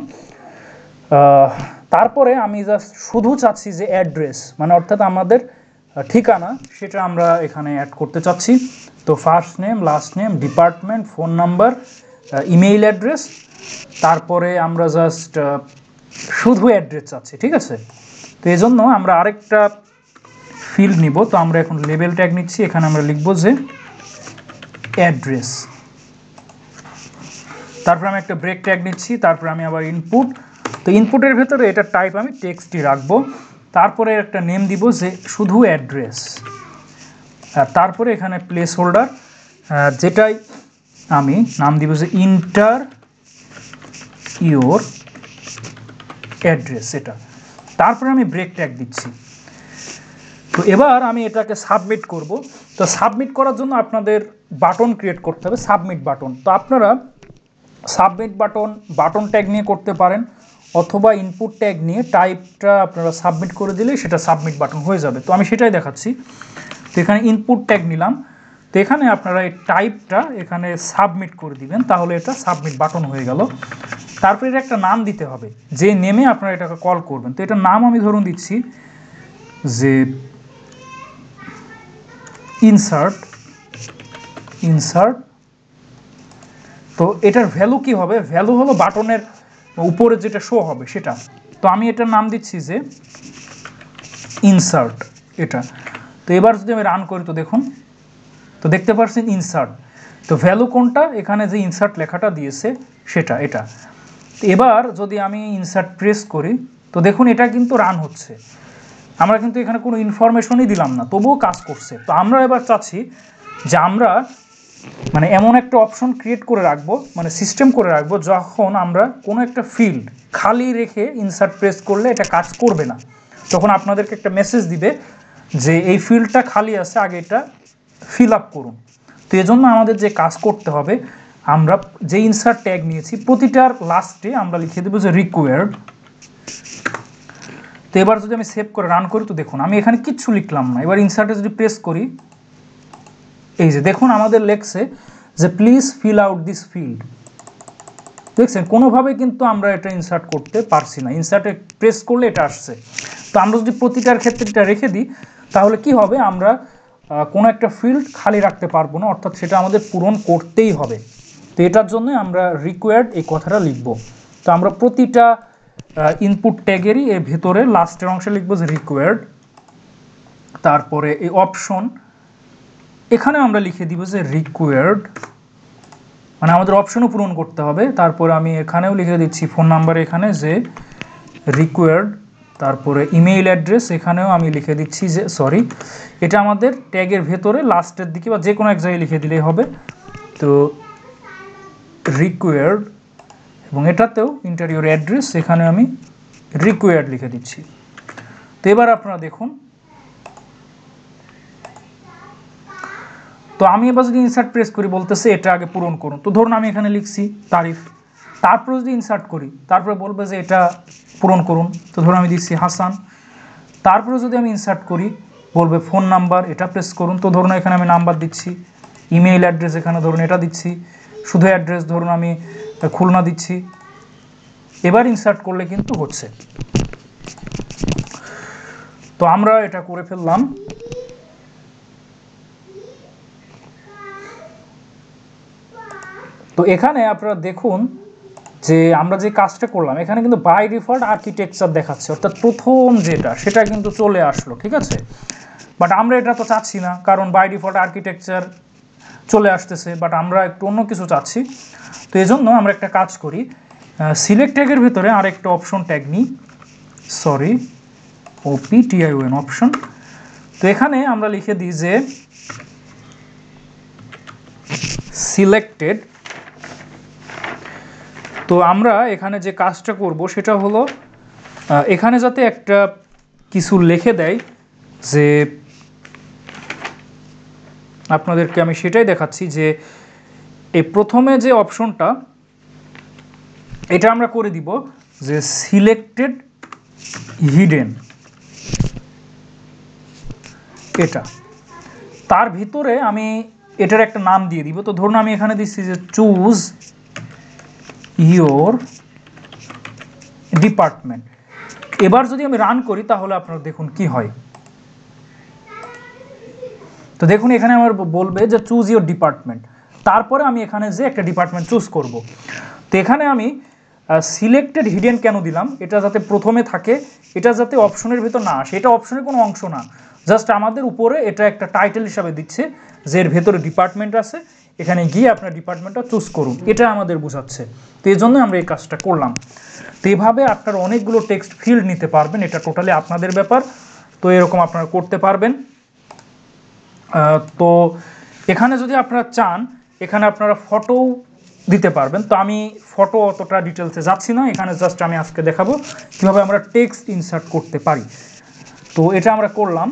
তারপরে আমি জাস্ট শুধু চাচ্ছি যে অ্যাড্রেস, মানে অর্থাৎ আমাদের ঠিকানা, সেটা আমরা এখানে অ্যাড করতে চাচ্ছি। তো first name, last name, department, phone number, email address, তারপরে আমরা জাস্ট শুধু অ্যাড্রেস চাচ্ছি, ঠিক আছে। তো এই জন্য আমরা আরেকটা ফিল্ড নিব। তো আমরা এখন লেবেল ট্যাগ নিচ্ছি, এখানে আমরা লিখব যে অ্যাড্রেস। তারপর আমি একটা ব্রেক ট্যাগ নিচ্ছি, তারপর আমি আবার ইনপুট। তো ইনপুটের ভেতরে এটা টাইপ আমি টেক্সটই রাখবো। তারপরে একটা নেম দিব যে শুধু অ্যাড্রেস। তারপরে এখানে প্লেস হোল্ডার, যেটাই আমি নাম দিব যে ইন্টার ইউর অ্যাড্রেস, এটা। তারপরে আমি ব্রেক ট্যাগ দিচ্ছি। তো এবার আমি এটাকে সাবমিট করব। তো সাবমিট করার জন্য আপনাদের বাটন ক্রিয়েট করতে হবে, সাবমিট বাটন। তো আপনারা সাবমিট বাটন ট্যাগ নিয়ে করতে পারেন, অথবা ইনপুট ট্যাগ নিয়ে টাইপটা আপনারা সাবমিট করে দিলে সেটা সাবমিট বাটন হয়ে যাবে। তো আমি সেটাই দেখাচ্ছি। তো এখানে ইনপুট ট্যাগ নিলাম। তো এখানে আপনারা এই টাইপটা এখানে সাবমিট করে দিবেন, তাহলে এটা সাবমিট বাটন হয়ে গেল। তারপরে এটা একটা নাম দিতে হবে, যে নেমে আপনারা এটাকে কল করবেন। তো এটার নাম আমি ধরুন দিচ্ছি যে ইনসার্ট। তো এটার ভ্যালু কি হবে, ভ্যালু হলো বাটনের উপরে যেটা শো হবে সেটা। তো আমি এটার নাম দিচ্ছি যে ইনসার্ট, এটা। তো এবার যদি আমি রান করি, তো দেখুন, তো দেখতে পাচ্ছেন ইনসার্ট। তো ভ্যালু কোনটা, এখানে যে ইনসার্ট লেখাটা দিয়েছে সেটা, এটা। তো এবার যদি আমি ইনসার্ট প্রেস করি, তো দেখুন এটা কিন্তু রান হচ্ছে। আমরা কিন্তু এখানে কোনো ইনফরমেশনই দিলাম না, তবুও কাজ করছে। তো আমরা এবার চাচ্ছি যে আমরা মানে এমন একটা অপশন ক্রিয়েট করে রাখবো, মানে সিস্টেম করে রাখবো, যখন আমরা কোনো একটা ফিল্ড খালি রেখে ইনসার্ট প্রেস করলে এটা কাজ করবে না, তখন আপনাদেরকে একটা মেসেজ দিবে যে এই ফিল্ডটা খালি আছে, আগে এটা ফিল আপ করুন। তো এজন্য আমাদের যে কাজ করতে হবে, আমরা যে ইনসার্ট ট্যাগ নিয়েছি প্রতিটার লাস্টে আমরা লিখে দেবো যে রিকোয়ার্ড। তো এবার যদি আমি সেভ করে রান করি, তো দেখুন আমি এখানে কিচ্ছু লিখলাম না। এবার ইনসার্টে যদি প্রেস করি, এই যে দেখুন আমাদের লেখছে যে please fill out this field. দেখছেন কোনোভাবে কিন্তু আমরা এটা ইনসার্ট করতে পারছি না, ইনসার্টে প্রেস করলে এটা আসছে। তো আমরা যদি প্রতিটার ক্ষেত্রে এটা রেখে দিই, তাহলে কি হবে, আমরা কোনো একটা ফিল্ড খালি রাখতে পারবো না, অর্থাৎ সেটা আমাদের পূরণ করতেই হবে। তো এটার জন্য আমরা রিকোয়ার্ড এই কথাটা লিখব। তো আমরা প্রতিটা ইনপুট ট্যাগেরই এর ভেতরে লাস্টের অংশে লিখবো যে রিকোয়ার্ড। তারপরে এই অপশন, এখানে আমরা লিখে দিব যে রিকোয়ার্ড, মানে আমাদের অপশনও পূরণ করতে হবে। তারপরে আমি এখানেও লিখে দিচ্ছি ফোন নাম্বার এখানে যে রিকোয়ার্ড। তারপরে ইমেইল অ্যাড্রেস এখানেও আমি লিখে দিচ্ছি যে সরি, এটা আমাদের ট্যাগের ভেতরে লাস্টের দিকে বা যে কোনো এক জায়গায় লিখে দিলেই হবে। তো রিকোয়ার্ড, এবং এটাতেও ইন্টারিয়র অ্যাড্রেস, এখানে আমি রিকোয়ার্ড লিখে দিচ্ছি। তো এবার আপনারা দেখুন, তো আমি এবার যদি ইনসার্ট প্রেস করি, বলতেছে এটা আগে পূরণ করুন। তো ধরুন আমি এখানে লিখছি তারিফ, তারপরে যদি ইনসার্ট করি, তারপরে বলবে যে এটা পূরণ করুন। তো ধরুন আমি দিচ্ছি হাসান। তারপরে যদি আমি ইনসার্ট করি, বলবে ফোন নাম্বার, এটা প্রেস করুন। তো ধরুন এখানে আমি নাম্বার দিচ্ছি ইমেইল অ্যাড্রেস এখানে ধরুন এটা দিচ্ছি, শুধু অ্যাড্রেস ধরুন আমি খুলনা দিচ্ছি। এবার ইনসার্ট করলে কিন্তু হচ্ছে। তো আমরা এটা করে ফেললাম। তো এখানে আপনারা দেখুন যে আমরা যে কাজটা করলাম এখানে কিন্তু বাই ডিফল্ট আর্কিটেকচার দেখাচ্ছে, অর্থাৎ প্রথম যেটা সেটা কিন্তু চলে আসলো, ঠিক আছে। বাট আমরা এটা তো চাচ্ছি না, কারণ বাই ডিফল্ট আর্কিটেকচার চলে আসতেছে, বাট আমরা একটু অন্য কিছু চাচ্ছি। তো এই জন্য আমরা একটা কাজ করি, সিলেক্ট ট্যাগের ভিতরে আরেকটা অপশন ট্যাগ নিই, সরি OPTION অপশন। তো এখানে আমরা লিখে দিই যে সিলেক্টেড। তো আমরা এখানে যে কাজটা করব সেটা হলো এখানে যাতে একটা কিছু লিখে দেয়, যে আপনাদেরকে আমি সেটাই দেখাচ্ছি যে এই প্রথমে যে অপশনটা এটা আমরা করে দিব যে সিলেক্টেড হিডেন, এটা তার ভিতরে আমি এটার একটা নাম দিয়ে দিব। তো ধরুন আমি এখানে দিচ্ছি যে চুজ ইয়োর ডিপার্টমেন্ট। এবার যদি আমি রান করি তাহলে আপনারা দেখুন কি হয়। তো দেখুন এখানে আমার বলবে যে চুজ ইয়োর ডিপার্টমেন্ট, তারপরে আমি এখানে যে একটা ডিপার্টমেন্ট চুজ করব। তো এখানে আমি সিলেক্টেড হিডেন কেন দিলাম, এটা যাতে প্রথমে থাকে, এটা যাতে অপশনের ভিতর না আসে, এটা অপশনের কোনো অংশ না, জাস্ট আমাদের উপরে এটা একটা টাইটেল হিসাবে দিচ্ছে যে এর ভেতরে ডিপার্টমেন্ট আছে, এখানে গিয়ে আপনার ডিপার্টমেন্টটা চুজ করুন, এটা আমাদের বোঝাচ্ছে। তো এই জন্য আমরা এই কাজটা করলাম। তো এইভাবে আপনারা অনেকগুলো টেক্সট ফিল্ড নিতে পারবেন, এটা টোটালি আপনাদের ব্যাপার। তো এরকম আপনারা করতে পারবেন। তো এখানে যদি আপনারা চান এখানে আপনারা ফটো দিতে পারবেন। তো আমি ফটো অতটা ডিটেলসে যাচ্ছি না, এখানে জাস্ট আমি আজকে দেখাবো কীভাবে আমরা টেক্সট ইনসার্ট করতে পারি। তো এটা আমরা করলাম।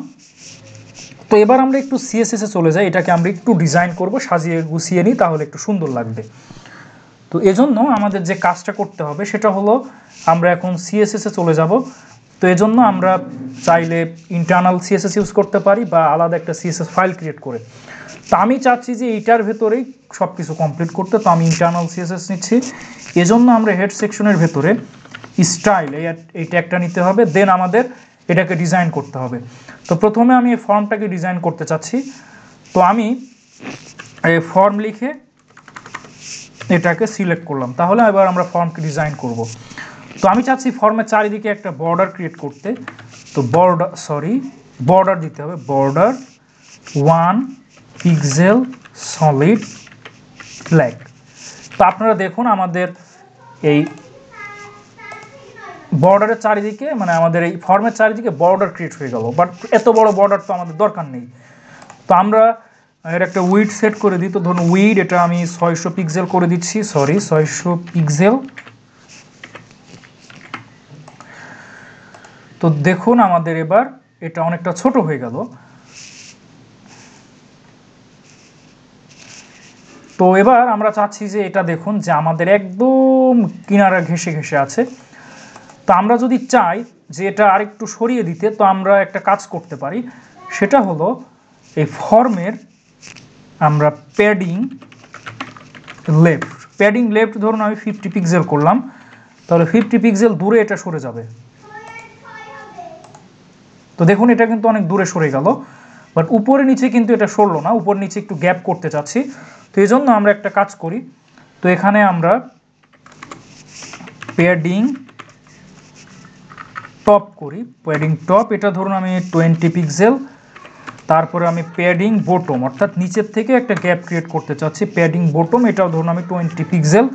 তো এবার আমরা একটু সিএসএসে চলে যাই, এটাকে আমরা একটু ডিজাইন করব, সাজিয়ে গুছিয়ে নিই, তাহলে একটু সুন্দর লাগবে। তো এজন্য আমাদের যে কাজটা করতে হবে সেটা হলো আমরা এখন সিএসএসে চলে যাব। তো এজন্য আমরা চাইলে ইন্টারনাল সিএসএস ইউজ করতে পারি বা আলাদা একটা সিএসএস ফাইল ক্রিয়েট করে। তো আমি চাচ্ছি যে এইটার ভেতরেই সব কিছু কমপ্লিট করতে, তো আমি ইন্টারনাল সিএসএস নিচ্ছি। এজন্য আমরা হেড সেকশনের ভেতরে স্টাইল এই ট্যাগটা নিতে হবে, দেন আমাদের এটাকে ডিজাইন করতে হবে। তো প্রথমে আমি এই ফর্মটাকে ডিজাইন করতে চাচ্ছি। তো আমি এই ফর্ম লিখে এটাকে সিলেক্ট করলাম, তাহলে এবার আমরা ফর্মকে ডিজাইন করব। তো আমি চাচ্ছি ফর্মের চারিদিকে একটা বর্ডার ক্রিয়েট করতে। তো বর্ডার দিতে হবে, বর্ডার 1 পিক্সেল সলিড ব্ল্যাক। তো আপনারা দেখুন আমাদের এই বর্ডারের চারিদিকে, মানে আমাদের এই ফর্মের চারিদিকে বর্ডার ক্রিয়েট হয়ে গেল, বাট এত বড় বর্ডার তো আমাদের দরকার নেই। তো আমরা এর একটা উইড সেট করে দিই। তো ধরুন উইড এটা আমি 600 পিক্সেল করে দিচ্ছি, 600 পিক্সেল। তো দেখুন আমাদের এবার এটা অনেকটা ছোট হয়ে গেল। তো এবার আমরা চাচ্ছি যে এটা দেখুন যে আমাদের একদম কিনারা ঘেঁষে ঘেঁষে আছে। তো আমরা যদি চাই যে এটা আরেকটু সরিয়ে দিতে, তো আমরা একটা কাজ করতে পারি, সেটা হলো এই ফর্মের আমরা প্যাডিং লেফট ধরুন আমি 50 পিক্সেল করলাম, তাহলে 50 পিক্সেল দূরে এটা সরে যাবে। তো দেখুন এটা কিন্তু অনেক দূরে সরে গেল, বাট উপরে নিচে কিন্তু এটা সরলো না, উপর নিচে একটু গ্যাপ করতে চাচ্ছি। তো এই জন্য আমরা একটা কাজ করি, তো এখানে আমরা প্যাডিং টপ করি, প্যাডিং টপ এটা ধরুন আমি 20 পিক্সেল। তারপরে আমি প্যাডিং বটম অর্থাৎ নিচের থেকে একটা গ্যাপ ক্রিয়েট করতে চাচ্ছি, প্যাডিং বটম এটাও ধরুন আমি 20 পিক্সেল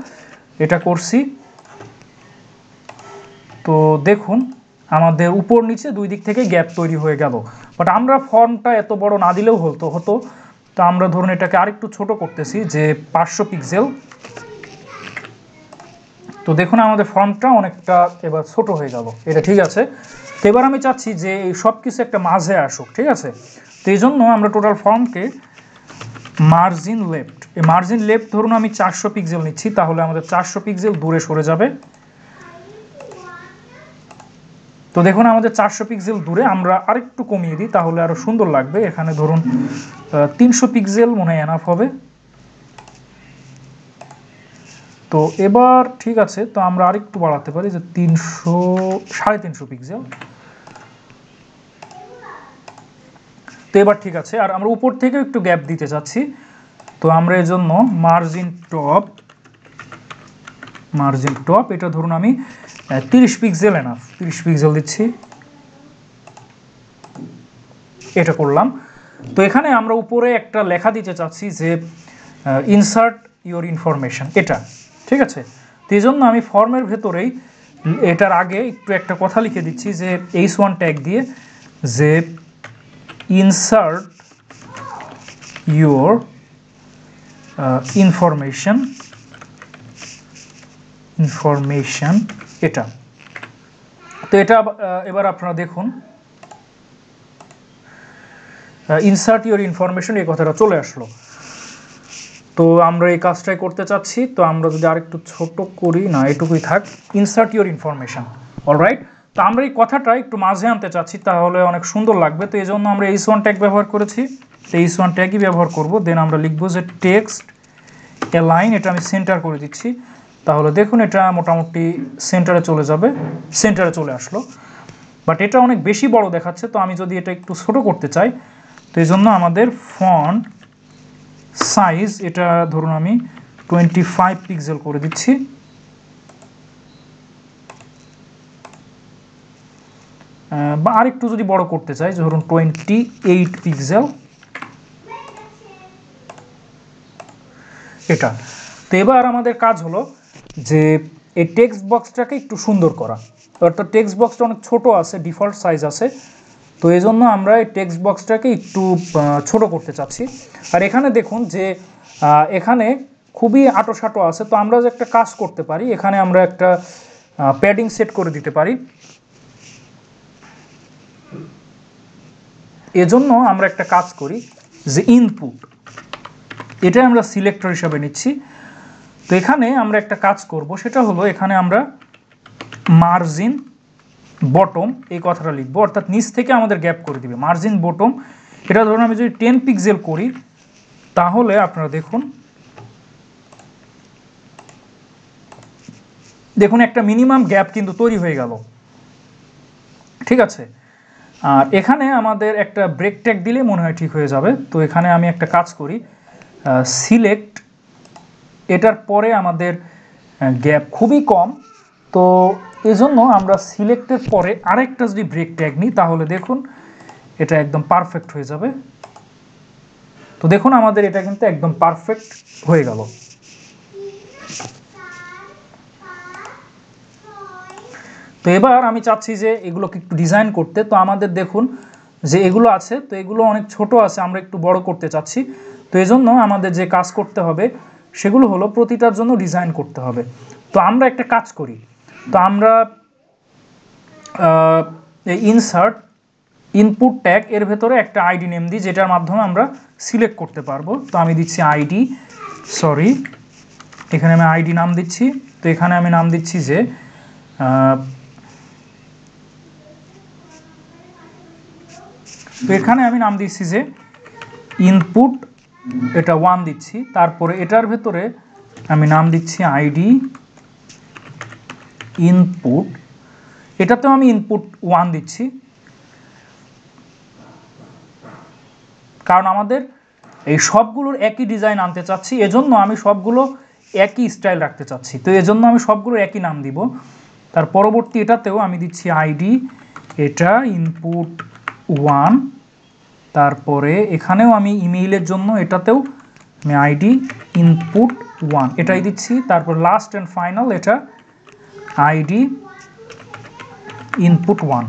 এটা করছি। তো দেখুন আমাদের উপর নিচে দুই দিক থেকে গ্যাপ তৈরি হয়ে গেল, বাট আমরা ফর্মটা এত বড় না দিলেও হতো। তো আমরা ধরুন এটাকে আরেকটু ছোট করতেছি, যে 500 পিক্সেল। তো দেখুন আমাদের ফর্মটা অনেকটা এবার ছোট হয়ে গেল, এটা ঠিক আছে। তো এবার আমি চাচ্ছি যে এই সব কিছু একটা মাঝে আসুক, ঠিক আছে। তো এই জন্য আমরা টোটাল ফর্মকে মার্জিন লেফট, এই মার্জিন লেফট ধরুন আমি 400 পিক্সেল নিচ্ছি, তাহলে আমাদের 400 পিক্সেল দূরে সরে যাবে। তো দেখুন আমাদের 400 পিক্সেল দূরে, আমরা আরেকটু কমিয়ে দিই তাহলে আরও সুন্দর লাগবে। এখানে ধরুন 300 পিক্সেল মনে হয় এনাফ হবে। তো এবার ঠিক আছে, তো আমরা আরেকটু বাড়াতে পারি যে 300-350 পিক্সেল। তো এবার ঠিক আছে। আর আমরা উপর থেকে একটু গ্যাপ দিতে চাচ্ছি, তো আমরা এর জন্য মার্জিন টপ এটা ধরুন আমি 30 পিক্সেল এনাফ, 30 পিক্সেল দিচ্ছি, এটা করলাম। তো এখানে আমরা উপরে একটা লেখা দিতে চাচ্ছি যে ইনসার্ট ইওর ইনফরমেশন, এটা ঠিক আছে। তো এই জন্য আমি ফর্মের ভেতরেই এটার আগে একটু একটা কথা লিখে দিচ্ছি যে h1 ট্যাগ দিয়ে যে ইনসার্ট ইওর ইনফরমেশন এটা। তো এটা এবার আপনারা দেখুন ইনসার্ট ইওর ইনফরমেশন এই কথাটা চলে আসলো। তো আমরা এই কাজটাই করতে চাচ্ছি। তো আমরা যদি আরেকটু ছোট করি, না এটুকুই থাক, ইনসার্ট ইওর ইনফরমেশন, অলরাইট। তো আমরা এই কথাটা একটু মাঝে আনতে চাচ্ছি তাহলে অনেক সুন্দর লাগবে। তো এই জন্য আমরা h1 ট্যাগ ব্যবহার করেছি, তো h1 ট্যাগই ব্যবহার করব। দেন আমরা লিখবো যে টেক্সট অ্যালাইন, এটা আমি সেন্টার করে দিচ্ছি। তাহলে দেখুন এটা মোটামুটি সেন্টারে চলে যাবে, সেন্টারে চলে আসলো। বাট এটা অনেক বেশি বড় দেখাচ্ছে, তো আমি যদি এটা একটু ছোট করতে চাই, তো এই জন্য আমাদের ফন্ট সাইজ এটা ধরুন আমি 25 পিক্সেল করে দিচ্ছি। বা আরেকটু যদি বড় করতে চাই ধরুন 28 পিক্সেল, এটা। তো এবার আমাদের কাজ হলো যে এই টেক্সট বক্সটাকে একটু সুন্দর করা। অর্থাৎ টেক্সট বক্সটা অনেক ছোট আছে, ডিফল্ট সাইজ আছে, তো এই জন্য আমরা এই টেক্সট বক্সটাকে একটু ছোট করতে চাচ্ছি। আর এখানে দেখুন যে এখানে খুবই আঁটো আছে। তো আমরা যে একটা কাজ করতে পারি, এখানে আমরা একটা প্যাডিং সেট করে দিতে পারি। এজন্য আমরা একটা কাজ করি যে ইনপুট, এটা আমরা সিলেক্টর হিসাবে নিচ্ছি। তো এখানে আমরা একটা কাজ করব, সেটা হলো এখানে আমরা মার্জিন বটম এই কথাটা লিখবো, অর্থাৎ নিচ থেকে আমাদের গ্যাপ করে দিবে মার্জিন বটম। এটা ধরুন আমি যদি 10 পিক্সেল করি, তাহলে আপনারা দেখুন একটা মিনিমাম গ্যাপ কিন্তু তৈরি হয়ে গেল, ঠিক আছে। আর এখানে আমাদের একটা ব্রেক ট্যাগ দিলে মনে হয় ঠিক হয়ে যাবে। তো এখানে আমি একটা কাজ করি, সিলেক্ট, এটার পরে আমাদের গ্যাপ খুবই কম, তো এজন্য আমরা সিলেক্টের পরে আরেকটা যদি ব্রেক ট্যাগ নিই তাহলে দেখুন এটা একদম পারফেক্ট হয়ে যাবে। তো দেখুন আমাদের এটা কিন্তু একদম পারফেক্ট হয়ে গেল। তো এবার আমি চাচ্ছি যে এগুলোকে একটু ডিজাইন করতে। তো আমাদের দেখুন যে এগুলো আছে, তো এগুলো অনেক ছোট আছে, আমরা একটু বড় করতে চাচ্ছি। তো এজন্য আমাদের যে কাজ করতে হবে সেগুলো হলো প্রতিটার জন্য ডিজাইন করতে হবে। তো আমরা একটা কাজ করি, তো আমরা ইনসার্ট ইনপুট ট্যাগ এর ভেতরে একটা আইডি নেম দিই, যেটার মাধ্যমে আমরা সিলেক্ট করতে পারবো। তো আমি দিচ্ছি আইডি, এখানে আমি আইডি নাম দিচ্ছি। তো এখানে আমি নাম দিচ্ছি যে তো এখানে আমি নাম দিচ্ছি যে ইনপুট, এটা 1 দিচ্ছি। তারপরে এটার ভেতরে আমি নাম দিচ্ছি আইডি ইনপুট, এটাতেও আমি ইনপুট 1 দিচ্ছি, কারণ আমাদের এই সবগুলোর একই ডিজাইন আনতে চাচ্ছি, এজন্য আমি সবগুলো একই স্টাইল রাখতে চাচ্ছি। তো এজন্য আমি সবগুলো একই নাম দিব। তার পরবর্তী এটাতেও আমি দিচ্ছি আইডি, এটা ইনপুট 1। তারপরে এখানেও আমি ইমেইলের জন্য এটাতেও আমি আইডি ইনপুট 1 এটাই দিচ্ছি। তারপর লাস্ট অ্যান্ড ফাইনাল এটা আইডি ইনপুট 1।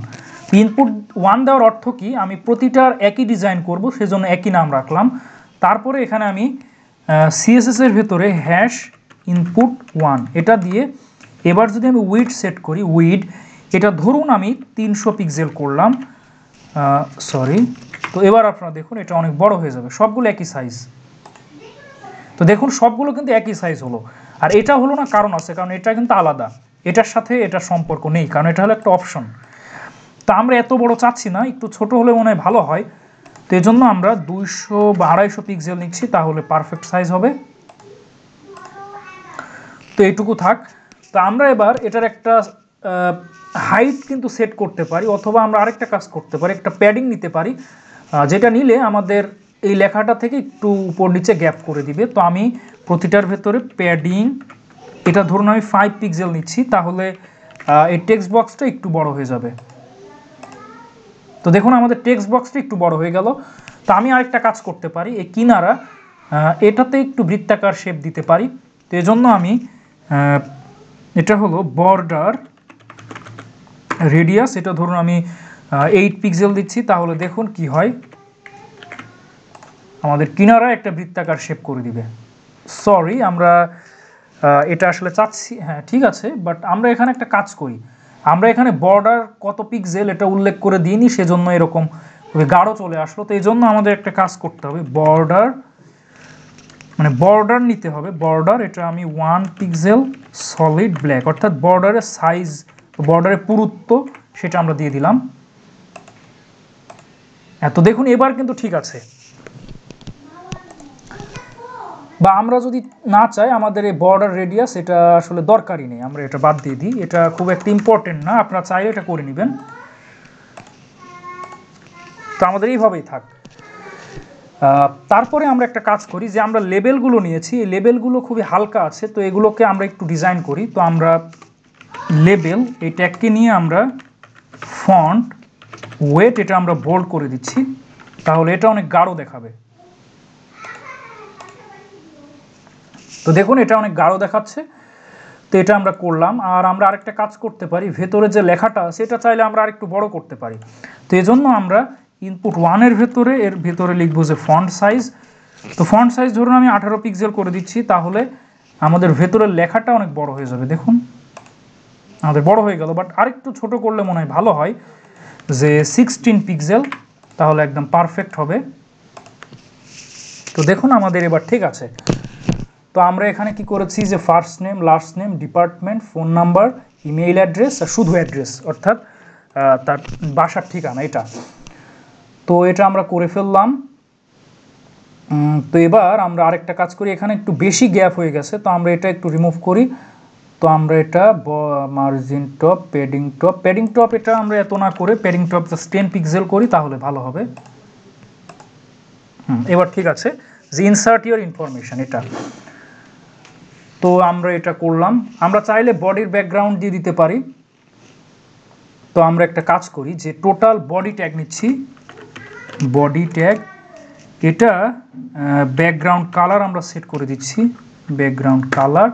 ইনপুট 1 দেওয়ার অর্থ কি, আমি প্রতিটার একই ডিজাইন করব, সেজন্য একই নাম রাখলাম। তারপরে এখানে আমি সিএসএস এর ভেতরে হ্যাশ ইনপুট 1 এটা দিয়ে এবার যদি আমি উইড সেট করি, উইড এটা ধরুন আমি 300 পিক্সেল করলাম, তো এবার আপনারা দেখুন এটা অনেক বড় হয়ে যাবে, সবগুলো একই সাইজ। তো দেখুন সবগুলো কিন্তু একই সাইজ হলো। আর এটা হলো না, কারণ আছে, কারণ এটা কিন্তু আলাদা, এটার সাথে এটার সম্পর্ক নেই, কারণ এটা হলো একটা অপশন। তা আমরা এত বড় চাচ্ছি না, একটু ছোট হলে মনে হয় ভালো হয়। তো এই জন্য আমরা 200 বা 250 পিক্সেল নিচ্ছি, তাহলে পারফেক্ট সাইজ হবে। তো এইটুকু থাক। তো আমরা এবার এটার একটা হাইট কিন্তু সেট করতে পারি, অথবা আমরা আরেকটা কাজ করতে পারি, একটা প্যাডিং নিতে পারি, যেটা নিলে আমাদের এই লেখাটা থেকে একটু উপর নিচে গ্যাপ করে দিবে। তো আমি প্রতিটার ভেতরে প্যাডিং, এটা ধরুন আমি 5 পিক্সেল নিচ্ছি, তাহলে এই টেক্সট বক্সটা একটু বড় হয়ে যাবে। তো দেখুন আমাদের টেক্সট বক্সটা একটু বড় হয়ে গেল। তো আমি আরেকটা কাজ করতে পারি, এই কিনারা এটাতে একটু বৃত্তাকার শেপ দিতে পারি। তো এজন্য আমি এটা হলো বর্ডার রেডিয়াস, এটা ধরুন আমি 8 পিক্সেল দিচ্ছি, তাহলে দেখুন কি হয়, আমাদের কিনারা একটা বৃত্তাকার শেপ করে দিবে। সরি, আমরা এটা আসলে চাচ্ছি, হ্যাঁ ঠিক আছে, বাট আমরা এখানে একটা কাজ করি, আমরা এখানে বর্ডার কত পিক্সেল এটা উল্লেখ করে দিইনি, সেজন্য এরকম গাঢ় চলে আসলো। তো এই জন্য আমাদের একটা কাজ করতে হবে, বর্ডার মানে বর্ডার নিতে হবে, বর্ডার এটা আমি 1 পিক্সেল সলিড ব্ল্যাক, অর্থাৎ বর্ডারের সাইজ, বর্ডারের পুরুত্ব সেটা আমরা দিয়ে দিলাম। এত দেখুন এবার কিন্তু ঠিক আছে। বা আমরা যদি না চাই আমাদের এই বর্ডার রেডিয়াস এটা আসলে দরকারই নেই, আমরা এটা বাদ দিয়ে দিই, এটা খুব একটা ইম্পর্টেন্ট না, আপনারা চাইলে এটা করে নেবেন। তো আমাদের এইভাবেই থাক। তারপরে আমরা একটা কাজ করি, যে আমরা লেবেলগুলো নিয়েছি, এই লেবেলগুলো খুবই হালকা আছে, তো এগুলোকে আমরা একটু ডিজাইন করি। তো আমরা লেবেল এই ট্যাগকে নিয়ে আমরা ফন্ট ওয়েট এটা আমরা বোল্ড করে দিচ্ছি, তাহলে এটা অনেক গাঢ় দেখাবে। তো দেখুন এটা অনেক গাঢ় দেখাচ্ছে। তো এটা আমরা করলাম। আর আমরা আরেকটা কাজ করতে পারি, ভেতরে যে লেখাটা সেটা চাইলে আমরা আরেকটু বড় করতে পারি। তো এই জন্য আমরা ইনপুট 1-এর ভেতরে এর ভেতরে লিখবো যে ফন্ট সাইজ। তো ফন্ট সাইজ ধরুন আমি 18 পিক্সেল করে দিচ্ছি, তাহলে আমাদের ভেতরের লেখাটা অনেক বড় হয়ে যাবে। দেখুন আমাদের বড় হয়ে গেল, বাট আরেকটু ছোট করলে মনে হয় ভালো হয়, যে 16 পিক্সেল, তাহলে একদম পারফেক্ট হবে। তো দেখুন আমাদের এবার ঠিক আছে। তো আমরা এখানে কি করেছি, যে first name, last name, department, phone number, email address, আর শুধু অ্যাড্রেস অর্থাৎ তার বাসার ঠিকানা এটা। তো এটা আমরা করে ফেললাম। তো এবার আমরা আরেকটা কাজ করি, এখানে একটু বেশি গ্যাপ হয়ে গেছে, তো আমরা এটা একটু রিমুভ করি। তো আমরা এটা মার্জিন টপ, প্যাডিং টপ এটা আমরা এত না করে প্যাডিং টপ জাস্ট 10 পিক্সেল করি, তাহলে ভালো হবে। এবার ঠিক আছে, যে ইনসার্ট ইউর ইনফরমেশন এটা। তো আমরা এটা করলাম। আমরা চাইলে বডির ব্যাকগ্রাউন্ড দিয়ে দিতে পারি। তো আমরা একটা কাজ করি, যে টোটাল বডি ট্যাগ নিচ্ছি, বডি ট্যাগ এটা ব্যাকগ্রাউন্ড কালার আমরা সেট করে দিচ্ছি, ব্যাকগ্রাউন্ড কালার।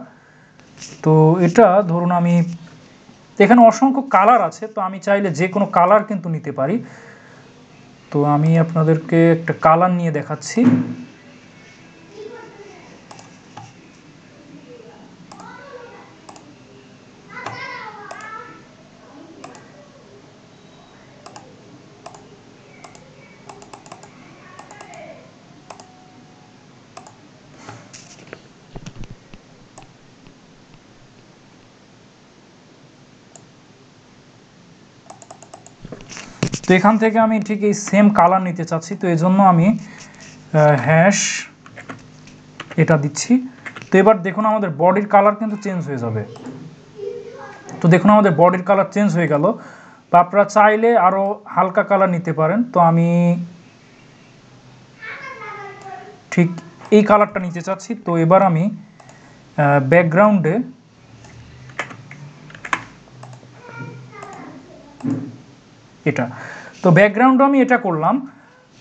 তো এটা ধরুন আমি এখানে অসংখ্য কালার আছে, তো আমি চাইলে যে কোনো কালার কিন্তু নিতে পারি। তো আমি আপনাদেরকে একটা কালার নিয়ে দেখাচ্ছি। তো এখান থেকে আমি ঠিক এই সেম কালার নিতে চাচ্ছি, তো এই জন্য আমি হ্যাশ এটা দিচ্ছি। তো এবার দেখুন আমাদের বডির কালার কিন্তু চেঞ্জ হয়ে যাবে। তো দেখুন আমাদের বডির কালার চেঞ্জ হয়ে গেল। তো আপনারা চাইলে আরও হালকা কালার নিতে পারেন। তো আমি ঠিক এই কালারটা নিতে চাচ্ছি। তো এবার আমি ব্যাকগ্রাউন্ডে এটা, তো ব্যাকগ্রাউন্ডও আমি এটা করলাম।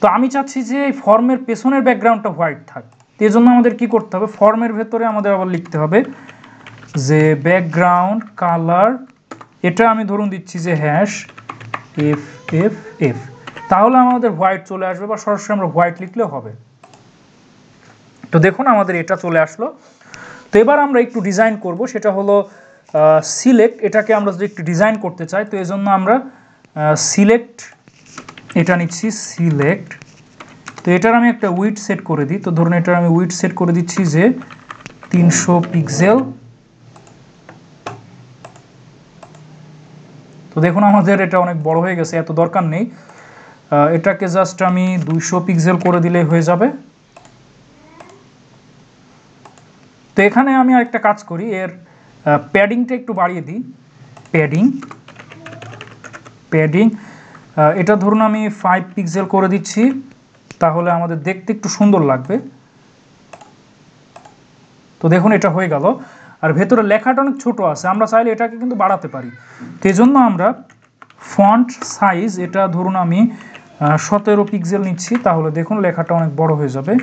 তো আমি চাচ্ছি যে এই ফর্মের পেছনের ব্যাকগ্রাউন্ডটা হোয়াইট থাক। তো এই জন্য আমাদের কি করতে হবে, ফর্মের ভেতরে আমাদের আবার লিখতে হবে যে ব্যাকগ্রাউন্ড কালার, এটা আমি ধরুন দিচ্ছি যে হ্যাশ এফ এফ এফ, তাহলে আমাদের হোয়াইট চলে আসবে, বা সরাসরি আমরা হোয়াইট লিখলেও হবে। তো দেখুন আমাদের এটা চলে আসলো। তো এবার আমরা একটু ডিজাইন করব, সেটা হলো সিলেক্ট, এটাকে আমরা যদি একটু ডিজাইন করতে চাই, তো এই জন্য আমরা সিলেক্ট এটা নিচ্ছি, সিলেক্ট। তো এটার আমি একটা উইডথ সেট করে দিই। তো ধরুন এটার আমি উইডথ সেট করে দিচ্ছি যে 300 পিক্সেল। তো তো দেখুন আমাদের এটা অনেক বড় হয়ে গেছে, এত দরকার নেই। এটাকে জাস্ট আমি 200 পিক্সেল করে দিলেই হয়ে যাবে। তো এখানে আমি আরেকটা কাজ করি, এর প্যাডিংটা একটু বাড়িয়ে দিই। প্যাডিং এটা ধরুন আমি 5 পিক্সেল করে দিচ্ছি, তাহলে আমাদের দেখতে একটু সুন্দর লাগবে। তো দেখুন এটা হয়ে গেল। আর ভেতরে লেখাটা অনেক ছোট আছে, আমরা চাইলে এটাকে কিন্তু বাড়াতে পারি। তো এই জন্য আমরা ফন্ট সাইজ এটা ধরুন আমি 17 পিক্সেল নিচ্ছি, তাহলে দেখুন লেখাটা অনেক বড় হয়ে যাবে।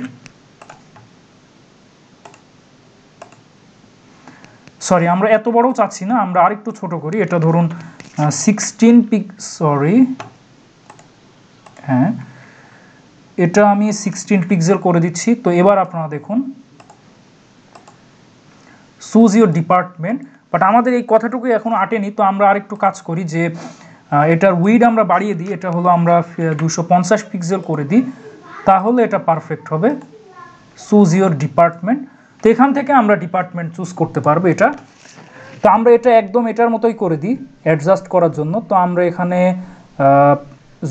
সরি, আমরা এত বড়ও চাচ্ছি না, আমরা আরেকটু ছোট করি। এটা ধরুন 16 হ্যাঁ, এটা আমি 16 পিক্সেল করে দিচ্ছি। তো এবার আপনারা দেখুন চুজ ইউর ডিপার্টমেন্ট। বাট আমাদের এই কথাটুকুই এখনও আটেনি, তো আমরা আরেকটু কাজ করি যে এটার উইড আমরা বাড়িয়ে দিই। এটা হলো আমরা 250 পিক্সেল করে দিই, তাহলে এটা পারফেক্ট হবে। চুজ ইউর ডিপার্টমেন্ট, তো এখান থেকে আমরা ডিপার্টমেন্ট চুজ করতে পারবো এটা। তো আমরা এটা একদম এটার মতোই করে দিই অ্যাডজাস্ট করার জন্য। তো আমরা এখানে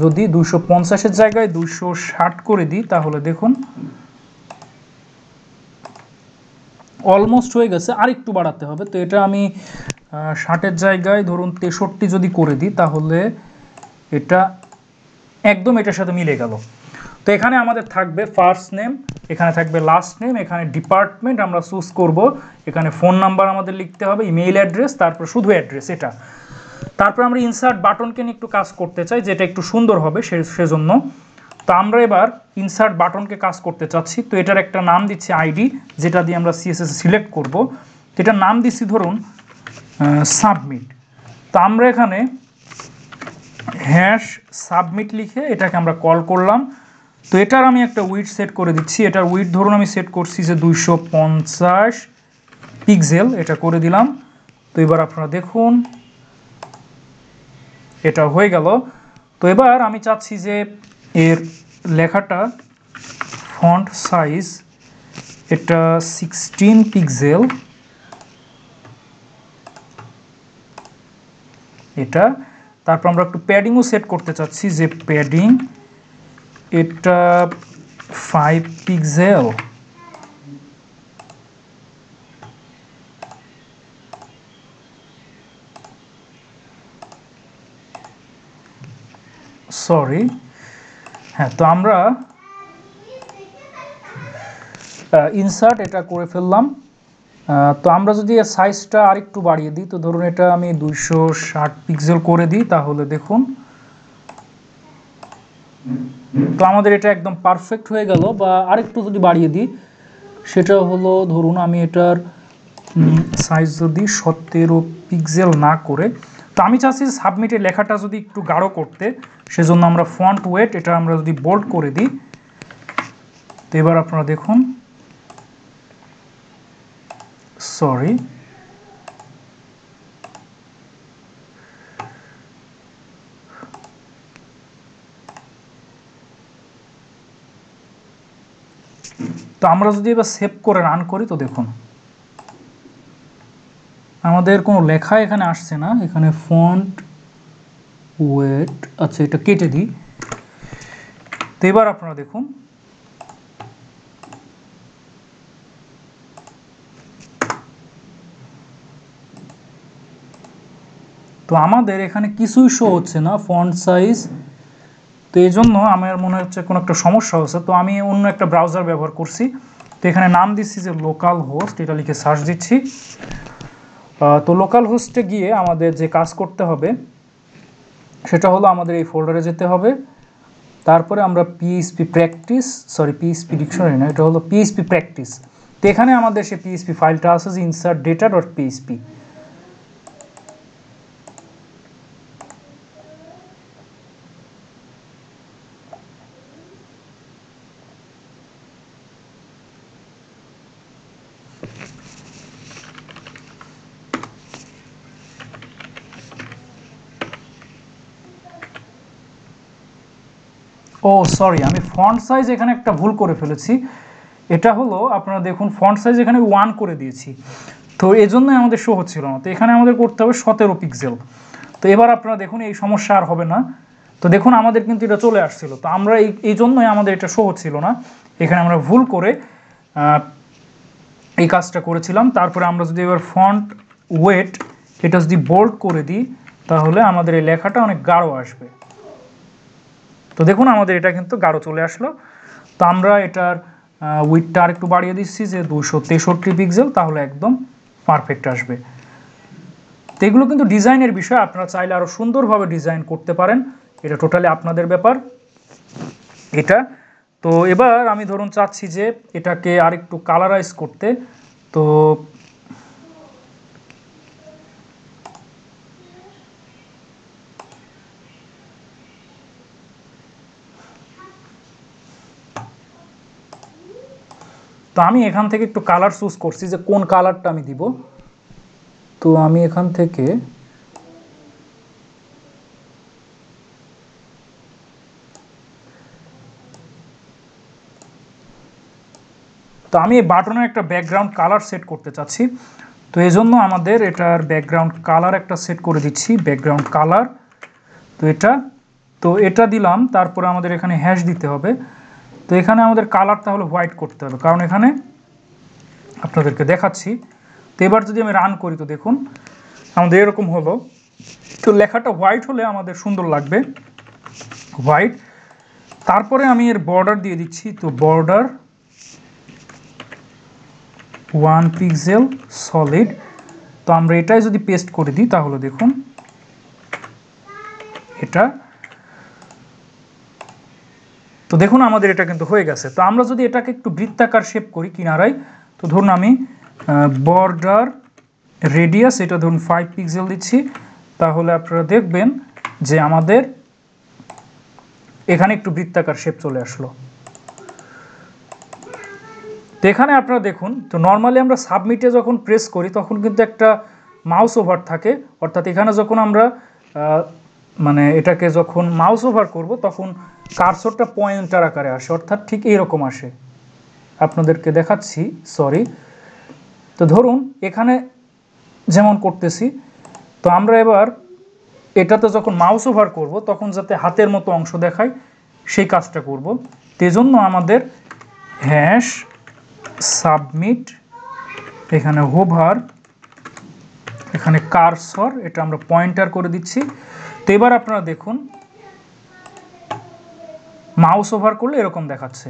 যদি 250-এর জায়গায় 260 করে দিই, তাহলে দেখুন অলমোস্ট হয়ে গেছে, আর একটু বাড়াতে হবে। তো এটা আমি 60-এর জায়গায় ধরুন 63 যদি করে দিই, তাহলে এটা একদম এটার সাথে মিলে গেল। তো এখানে আমাদের থাকবে ফার্স্ট নেম, এখানে থাকবে লাস্ট নেম, এখানে ডিপার্টমেন্ট আমরা চুজ করব, এখানে ফোন নাম্বার আমাদের লিখতে হবে, ইমেইল অ্যাড্রেস, তারপর শুধু অ্যাড্রেস এটা। তারপর আমরা ইনসার্ট বাটনকে নিয়ে একটু কাজ করতে চাই, যেটা একটু সুন্দর হবে সেজন্য। তো আমরা এবার ইনসার্ট বাটনকে কাজ করতে চাচ্ছি। তো এটার একটা নাম দিচ্ছি আইডি, যেটা দিয়ে আমরা সিএসএস সিলেক্ট করব। এটার নাম দিচ্ছি ধরুন সাবমিট। তো আমরা এখানে #সাবমিট লিখে এটাকে আমরা কল করলাম। তো এটার আমি একটা উইডথ সেট করে দিচ্ছি। এটার উইডথ ধরুন আমি সেট করছি যে 250 পিক্সেল, এটা করে দিলাম। তো এবার আপনারা দেখুন এটা হয়ে গেল। তো এবার আমি চাচ্ছি যে এর লেখাটা ফন্ট সাইজ এটা 16 পিক্সেল, এটা। তারপর আমরা একটু প্যাডিংও সেট করতে চাচ্ছি যে প্যাডিং এটা 5 পিক্সেল। সরি, হ্যাঁ, তো আমরা ইনসার্ট এটা করে ফেললাম। তো আমরা যদি এর সাইজটা আরেকটু বাড়িয়ে দিই, তো ধরুন এটা আমি 260 পিক্সেল করে দিই, তাহলে দেখুন তো আমাদের এটা একদম পারফেক্ট হয়ে গেল। বা আরেকটু যদি বাড়িয়ে দিই, সেটা হলো ধরুন আমি এটার সাইজ যদি 17 পিক্সেল না করে, তো আমি চাচ্ছি সাবমিটের লেখাটা যদি একটু গাঢ় করতে, সেজন্য আমরা ফন্ট ওয়েট এটা আমরা যদি বোল্ড করে দিই। তো এবার আপনারা দেখুন, সরি, তো আমরা যদি এবার সেভ করে রান করি, তো দেখুন আমাদের কোনো লেখা এখানে আসছে না। এখানে ফন্ট ওয়েট, আচ্ছা এটা কেটে দিই। তো এবার আপনারা দেখুন তো আমাদের এখানে কিছুই শো হচ্ছে না ফন্ট সাইজ। তো এই জন্য আমার মনে হচ্ছে কোনো একটা সমস্যা হচ্ছে। তো আমি অন্য একটা ব্রাউজার ব্যবহার করছি। তো এখানে নাম দিচ্ছি যে লোকাল হোস্ট, এটা লিখে সার্চ দিচ্ছি। তো লোকাল হোস্টে গিয়ে আমাদের যে কাজ করতে হবে সেটা হলো আমাদের এই ফোল্ডারে যেতে হবে। তারপরে আমরা পিএইচপি ডিকশনারি না, এটা হলো পিএইচপি প্র্যাকটিস। তো এখানে আমাদের সে পিএইচপি ফাইলটা আছে যে ইনসার্ট ডেটা ডট পিএইচপি। ও সরি, আমি ফন্ট সাইজ এখানে একটা ভুল করে ফেলেছি। এটা হলো আপনারা দেখুন ফন্ট সাইজ এখানে 1 করে দিয়েছি, তো এই জন্যই আমাদের শো হচ্ছিল না। তো এখানে আমাদের করতে হবে 17 পিক্সেল। তো এবার আপনারা দেখুন এই সমস্যা আর হবে না। তো দেখুন আমাদের কিন্তু এটা চলে আসছিল। তো আমরা এই জন্যই আমাদের এটা শো হচ্ছিল না, এখানে আমরা ভুল করে এই কাজটা করেছিলাম। তারপরে আমরা যদি এবার ফন্ট ওয়েট এটা যদি বোল্ড করে দিই তাহলে আমাদের এই লেখাটা অনেক গাঢ় আসবে। তো দেখুন আমাদের এটা কিন্তু গাঢ় চলে আসলো। তো আমরা এটার উইডথটা আর একটু বাড়িয়ে দিচ্ছি যে 263 পিক্সেল, তাহলে একদম পারফেক্ট আসবে। তো এগুলো কিন্তু ডিজাইনের বিষয়, আপনারা চাইলে আরও সুন্দরভাবে ডিজাইন করতে পারেন, এটা টোটালি আপনাদের ব্যাপার এটা। তো এবার আমি ধরুন চাচ্ছি যে এটাকে আরেকটু কালারাইজ করতে। তো আমি এখান থেকে একটু কালার চুজ করছি যে কোন কালারটা আমি দিব। তো আমি এখান থেকে আমি এই বাটনের একটা ব্যাকগ্রাউন্ড কালার সেট করতে চাচ্ছি। তো এই জন্য আমাদের এটার ব্যাকগ্রাউন্ড কালার একটা সেট করে দিচ্ছি, ব্যাকগ্রাউন্ড কালার। তো এটা দিলাম। তারপরে আমাদের এখানে হ্যাশ দিতে হবে। তো এখানে আমাদের কালার তাহলে হোয়াইট করতে হবে, কারণ এখানে আপনাদেরকে দেখাচ্ছি। তো এবার যদি আমি রান করি তো দেখুন আমাদের এরকম হলো। তো লেখাটা হোয়াইট হলে আমাদের সুন্দর লাগবে, হোয়াইট। তারপরে আমি এর বর্ডার দিয়ে দিচ্ছি। তো বর্ডার 1 পিক্সেল সলিড। তো আমরা এটাই যদি পেস্ট করে দিই তাহলে দেখুন এটা। তো দেখুন আমাদের এটা কিন্তু হয়ে গেছে। তো আমরা যদি এটাকে একটু বৃত্তাকার শেপ করি কিনারায়, তো ধরুন আমি বর্ডার রেডিয়াস এটা ধরুন 5 পিক্সেল দিচ্ছি, তাহলে আপনারা দেখবেন যে আমাদের এখানে একটু বৃত্তাকার শেপ চলে আসলো। তো এখানে আপনারা দেখুন, তো নর্মালি আমরা সাবমিটে যখন প্রেস করি তখন কিন্তু একটা মাউস ওভার থাকে, অর্থাৎ এখানে যখন আমরা মানে এটাকে যখন মাউস ওভার করব তখন কার্সরটা পয়েন্টার আকারে আসে, অর্থাৎ ঠিক এইরকম আসে। আপনাদেরকে দেখাচ্ছি, সরি। তো ধরুন এখানে যেমন করতেছি, তো আমরা এবার এটাতে যখন মাউস ওভার করব তখন যাতে হাতের মতো অংশ দেখায় সেই কাজটা করব। তেজন্য আমাদের হ্যাশ সাবমিট, এখানে হোভার, এখানে কার্সর, এটা আমরা পয়েন্টার করে দিচ্ছি। তো এবার আপনারা দেখুন মাউস ওভার করলে এরকম দেখাচ্ছে।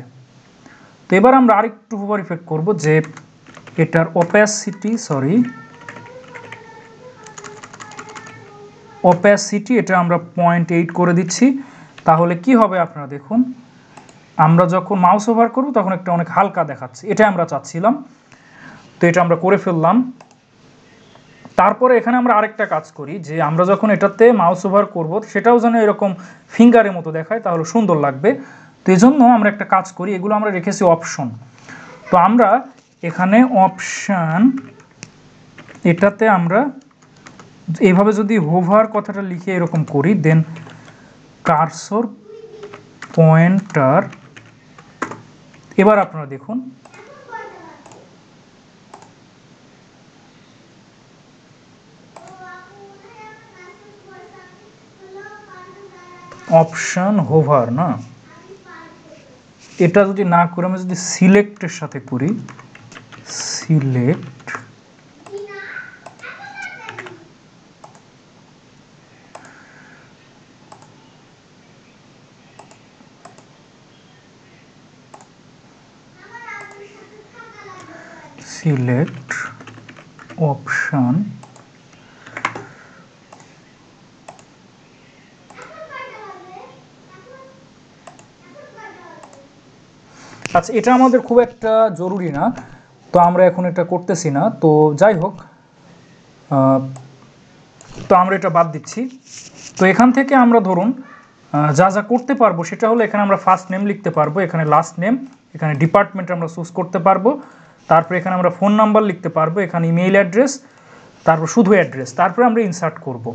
তো এবার আমরা আরেকটু হোভার ইফেক্ট করব যে এটার অপ্যাসিটি এটা আমরা 0.8 করে দিচ্ছি। তাহলে কি হবে আপনারা দেখুন, আমরা যখন মাউস ওভার করব তখন একটা অনেক হালকা দেখাচ্ছে, এটা আমরা চাচ্ছিলাম। তো এটা আমরা করে ফেললাম। তারপরে এখানে আমরা আরেকটা কাজ করি যে আমরা যখন এটাতে মাউস ওভার করব সেটাও যেন এরকম ফিঙ্গারের মতো দেখায়, তাহলে সুন্দর লাগবে। তো এই জন্য আমরা একটা কাজ করি, এগুলো আমরা রেখেছি অপশন। তো আমরা এখানে অপশন এটাতে আমরা এইভাবে যদি হোভার কথাটা লিখে এরকম করি, দেন কার্সর পয়েন্টার। এবার আপনারা দেখুন অপশন হোভার না, এটা যদি না করে আমি যদি সিলেক্টের সাথে করি, সিলেক্ট, সিলেক্ট অপশন, আচ্ছা এটা আমাদের খুব একটা জরুরি না, তো আমরা এখন এটা করতেছি না। তো যাই হোক, তো আমরা এটা বাদ দিচ্ছি। তো এখান থেকে আমরা ধরুন যা যা করতে পারবো সেটা হলো এখানে আমরা ফার্স্ট নেম লিখতে পারবো, এখানে লাস্ট নেম, এখানে ডিপার্টমেন্ট আমরা চুজ করতে পারবো, তারপরে এখানে আমরা ফোন নাম্বার লিখতে পারবো, এখানে ইমেইল অ্যাড্রেস, তারপর শুধু অ্যাড্রেস, তারপরে আমরা ইনসার্ট করব।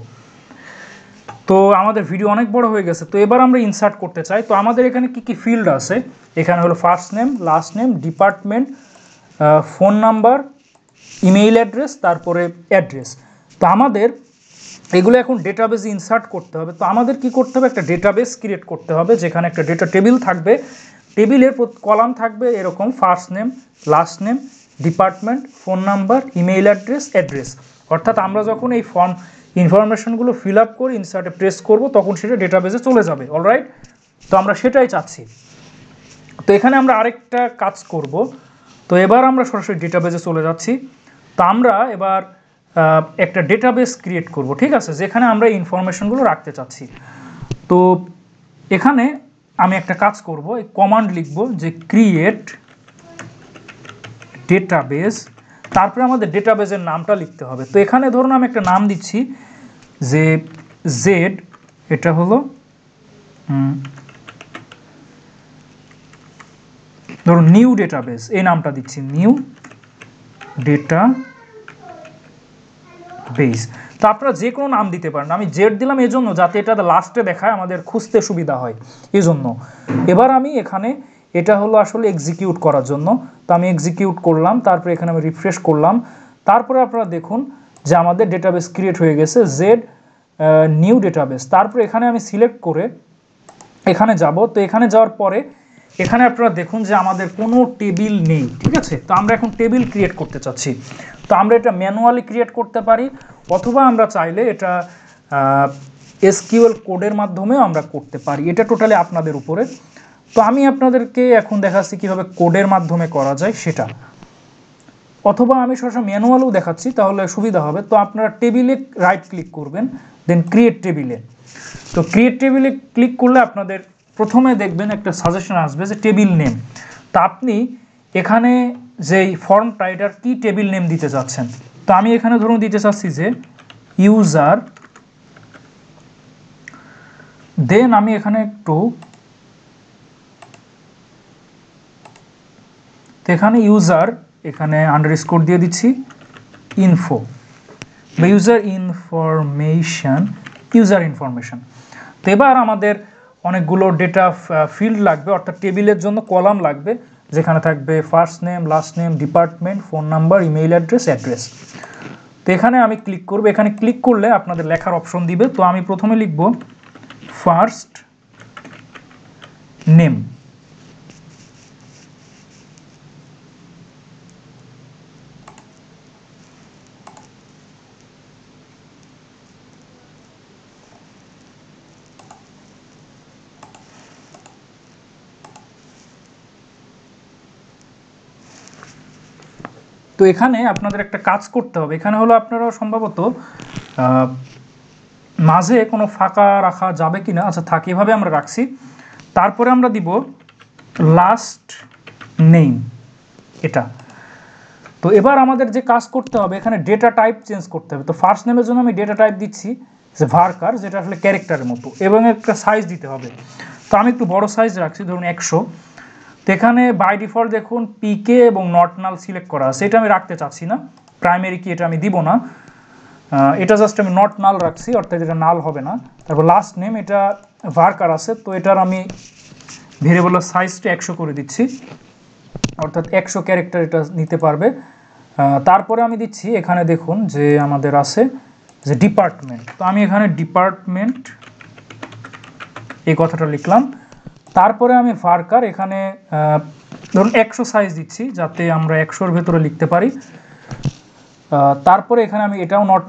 তো আমাদের ভিডিও অনেক বড় হয়ে গেছে, তো এবার আমরা ইনসার্ট করতে চাই। তো আমাদের এখানে কি কি ফিল্ড আছে, এখানে হলো first name, last name, department, phone number, email address, তারপরে অ্যাড্রেস। তো আমাদের এগুলো এখন ডেটাবেসে ইনসার্ট করতে হবে। তো আমাদের কি করতে হবে, একটা ডেটাবেস ক্রিয়েট করতে হবে যেখানে একটা ডেটা টেবিল থাকবে। টেবিলের কলাম থাকবে এরকম first name, last name, department, phone number, email address. অর্থাৎ আমরা যখন এই ফর্ম ইনফরমেশনগুলো ফিল আপ করে ইনসার্টে প্রেস করব তখন সেটা ডেটাবেসে চলে যাবে। অলরাইট, তো আমরা সেটাই চাচ্ছি। তো এখানে আমরা আরেকটা কাজ করব। তো এবার আমরা সরাসরি ডেটাবেসে চলে যাচ্ছি। তো আমরা এবার একটা ডেটাবেস ক্রিয়েট করব, ঠিক আছে, যেখানে আমরা ইনফরমেশনগুলো রাখতে চাচ্ছি। তো এখানে আমি একটা কাজ করব, এই কমান্ড লিখব যে ক্রিয়েট ডেটাবেস, তারপরে আমাদের ডেটাবেসের নামটা লিখতে হবে। তো এখানে ধরুন আমি একটা নাম দিচ্ছি যে জেড, এটা হলো ধরুন নিউ ডেটাবেস, এই নামটা দিচ্ছি নিউ ডেটাবেস। তো আপনারা যে কোনো নাম দিতে পারেন, আমি জেড দিলাম এই জন্য যাতে এটা লাস্টে দেখায়, আমাদের খুঁজতে সুবিধা হয় এই জন্য। এবার আমি এখানে এটা হলো আসলে এক্সিকিউট করার জন্য, তো আমি এক্সিকিউট করলাম, তারপরে এখানে আমি রিফ্রেশ করলাম। তারপরে আপনারা দেখুন যে আমাদের ডেটাবেস ক্রিয়েট হয়ে গেছে, জেড নিউ ডেটাবেস। তারপরে এখানে আমি সিলেক্ট করে এখানে যাব। তো এখানে যাওয়ার পরে এখানে আপনারা দেখুন যে আমাদের কোনো টেবিল নেই, ঠিক আছে। তো আমরা এখন টেবিল ক্রিয়েট করতে চাচ্ছি। তো আমরা এটা ম্যানুয়ালি ক্রিয়েট করতে পারি, অথবা আমরা চাইলে এটা এসকিউএল কোডের মাধ্যমেও আমরা করতে পারি, এটা টোটালি আপনাদের উপরে। তো আমি আপনাদেরকে এখন দেখাচ্ছি কীভাবে কোডের মাধ্যমে করা যায় সেটা, অথবা আমি সরাসরি ম্যানুয়ালও দেখাচ্ছি, তাহলে সুবিধা হবে। তো আপনারা টেবিলে রাইট ক্লিক করবেন, দেন ক্রিয়েট টেবিলে। তো ক্রিয়েট টেবিলে ক্লিক করলে আপনাদের প্রথমে দেখবেন একটা সাজেশন আসবে যে টেবিল নেম। তা আপনি এখানে যেই ফর্মটা এটার কি টেবিল নেম দিতে চাচ্ছেন। তো আমি এখানে ধরুন দিতে চাচ্ছি যে ইউজার, দেন আমি এখানে একটু এখানে ইউজার, এখানে আন্ডারস্কোর দিয়ে দিচ্ছি ইনফো বা ইউজার ইনফরমেশন। তো এবার আমাদের অনেকগুলো ডেটা ফিল্ড লাগবে, অর্থাৎ টেবিলের জন্য কলাম লাগবে, যেখানে থাকবে first name, last name, department, phone number, email address. তো এখানে আমি ক্লিক করব। এখানে ক্লিক করলে আপনাদের লেখার অপশন দিবে। তো আমি প্রথমে লিখব ফার্স্ট নেম, তো এখানে আপনাদের একটা কাজ করতে হবে। এখানে হলো আপনারা সম্ভবত মাঝে কোনো ফাঁকা রাখা যাবে কি না, আচ্ছা থাক, এভাবে আমরা রাখছি। তারপরে আমরা দিব লাস্ট নেম, এটা। তো এবার আমাদের যে কাজ করতে হবে, এখানে ডেটা টাইপ চেঞ্জ করতে হবে। তো ফার্স্ট নেমের জন্য আমি ডেটা টাইপ দিচ্ছি যে ভার্কার, যেটা আসলে ক্যারেক্টারের মতো, এবং একটা সাইজ দিতে হবে। তো আমি একটু বড় সাইজ রাখছি, ধরুন 100। তো এখানে বাই ডিফল্ট দেখুন পিকে এবং নট নাল সিলেক্ট করা আছে, এটা আমি রাখতে চাচ্ছি না। প্রাইমারি কি এটা আমি দিব না, এটা জাস্ট আমি নট নাল রাখছি, অর্থাৎ এটা নাল হবে না। তারপর লাস্ট নেম, এটা ভার্কার আছে, তো এটার আমি ভেরিয়েবলের সাইজটা 100 করে দিচ্ছি, অর্থাৎ 100 ক্যারেক্টার এটা নিতে পারবে। তারপরে আমি দিচ্ছি এখানে দেখুন যে আমাদের আছে যে ডিপার্টমেন্ট। তো আমি এখানে ডিপার্টমেন্ট এই কথাটা লিখলাম। তারপরে আমি ভার্কার, এখানে ধরুন 100 সাইজ দিচ্ছি যাতে আমরা 100-র ভেতরে লিখতে পারি। তারপরে এখানে আমি এটাও নট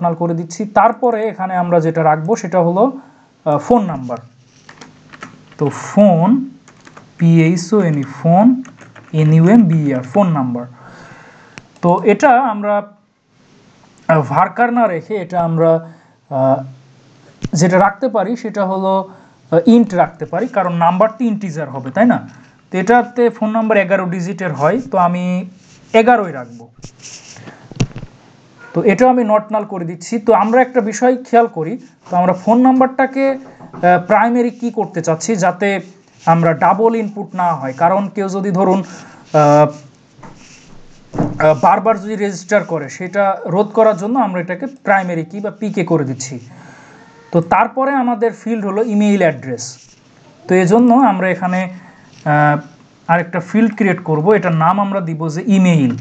নাল করে দিচ্ছি। তারপরে এখানে আমরা যেটা রাখবো সেটা হলো ফোন নাম্বার। তো phone, PHONE, phone, NUMBER, phone number. তো এটা আমরা ভার্কার না রেখে এটা আমরা যেটা রাখতে পারি সেটা হলো ইন্ট রাখতে পারি, কারণ নাম্বারটি ইন্টিজার হবে, তাই না। তো এটাতে ফোন নাম্বার 11 ডিজিটের হয়, তো আমি 11ই রাখবো। তো এটাও আমি নট নাল করে দিচ্ছি। তো আমরা একটা বিষয় খেয়াল করি, তো আমরা ফোন নাম্বারটাকে প্রাইমারি কি করতে চাচ্ছি যাতে আমরা ডাবল ইনপুট না হয়, কারণ কেউ যদি ধরুন বারবার যদি রেজিস্টার করে সেটা রোধ করার জন্য আমরা এটাকে প্রাইমারি কি বা পিকে করে দিচ্ছি। তো তারপরে আমাদের ফিল্ড হলো ইমেইল অ্যাড্রেস। তো এজন্য আমরা এখানে আরেকটা ফিল্ড ক্রিয়েট করব, এটার নাম আমরা দিব যে ইমেইল।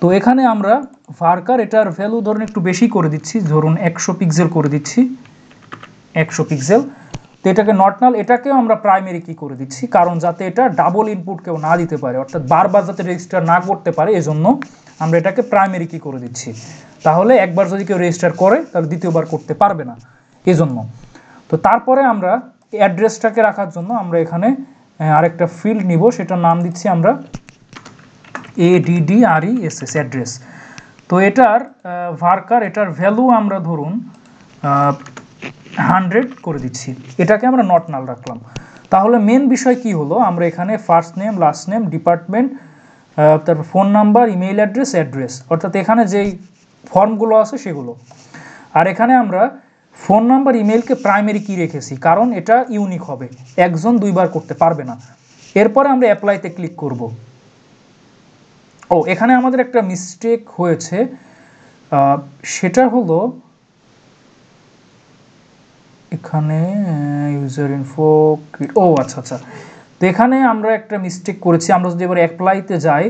তো এখানে আমরা ভার্কার এটার ভ্যালু ধরুন একটু বেশি করে দিচ্ছি, ধরুন 100 পিক্সেল করে দিচ্ছি, 100 পিক্সেল। তো এটাকে নট নাল, এটাকেও আমরা প্রাইমারি কি করে দিচ্ছি, কারণ যাতে এটা ডাবল ইনপুট কেউ না দিতে পারে, অর্থাৎ বারবার যাতে রেজিস্টার না করতে পারে, এজন্য আমরা এটাকে প্রাইমারি কি করে দিচ্ছি। তাহলে একবার যদি কেউ রেজিস্টার করে তাহলে দ্বিতীয়বার করতে পারবে না, এজন্য। তো তারপরে আমরা অ্যাড্রেসটাকে রাখার জন্য আমরা এখানে আরেকটা ফিল্ড নিব, সেটার নাম দিচ্ছি আমরা ADDRESS, অ্যাড্রেস। তো এটার ভার্কার এটার ভ্যালু আমরা ধরুন 100 করে দিচ্ছি, এটাকে আমরা নট নাল রাখলাম। তাহলে মেন বিষয় কি হলো, আমরা এখানে first name, last name, department, তারপর phone number, email address, address, অর্থাৎ এখানে যেই ফর্মগুলো আছে সেগুলো। আর এখানে আমরা ফোন নাম্বার, ইমেইলকে প্রাইমারি কি রেখেছি, কারণ এটা ইউনিক হবে, একজন দুইবার করতে পারবে না। এরপরে আমরা অ্যাপ্লাইতে ক্লিক করব। ও এখানে আমাদের একটা মিস্টেক হয়েছে, সেটা হলো এখানে ইউজার ইনফো, ও আচ্ছা আচ্ছা, তো এখানে আমরা একটা মিস্টেক করেছি। আমরা যদি এবার অ্যাপ্লাইতে যাই,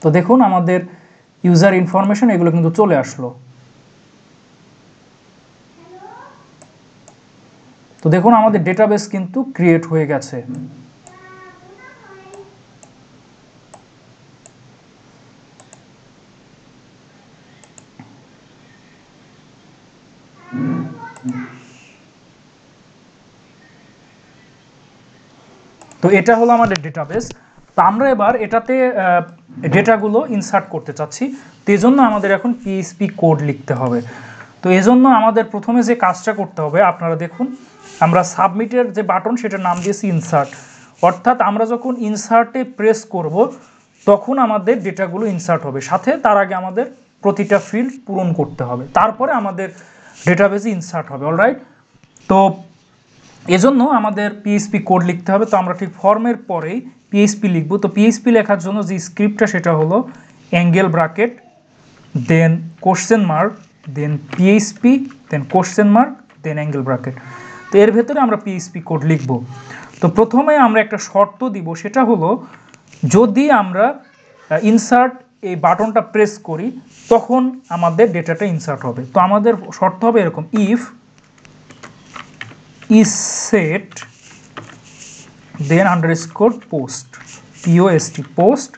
তো দেখুন আমাদের ইউজার ইনফরমেশন এগুলো কিন্তু চলে আসলো। তো দেখুন আমাদের ডেটাবেস কিন্তু ক্রিয়েট হয়ে গেছে। তো এটা হলো আমাদের ডেটাবেস। তো আমরা এবার এটাতে ডেটাগুলো ইনসার্ট করতে চাচ্ছি, তো এই জন্য আমাদের এখন পিএইচপি কোড লিখতে হবে। তো এই জন্য আমাদের প্রথমে যে কাজটা করতে হবে, আপনারা দেখুন আমরা সাবমিটের যে বাটন সেটার নাম দিয়েছি ইনসার্ট, অর্থাৎ আমরা যখন ইনসার্টে প্রেস করব তখন আমাদের ডেটাগুলো ইনসার্ট হবে, সাথে তার আগে আমাদের প্রতিটা ফিল্ড পূরণ করতে হবে, তারপরে আমাদের ডেটাবেসে ইনসার্ট হবে। অলরাইট, তো এজন্য আমাদের পিএইচপি কোড লিখতে হবে। তো আমরা ঠিক ফর্মের পরেই পিএইচপি লিখব। তো পিএইচপি লেখার জন্য যে স্ক্রিপ্টটা সেটা হলো angle bracket, then question mark, then PHP, then question mark, then angle bracket. তো এর ভেতরে আমরা পিএইচপি কোড লিখব। তো প্রথমে আমরা একটা শর্ত দিব, সেটা হলো যদি আমরা ইনসার্ট এই বাটনটা প্রেস করি তখন আমাদের ডেটাটা ইনসার্ট হবে। তো আমাদের শর্ত হবে এরকম, if is set then underscore post, post, post,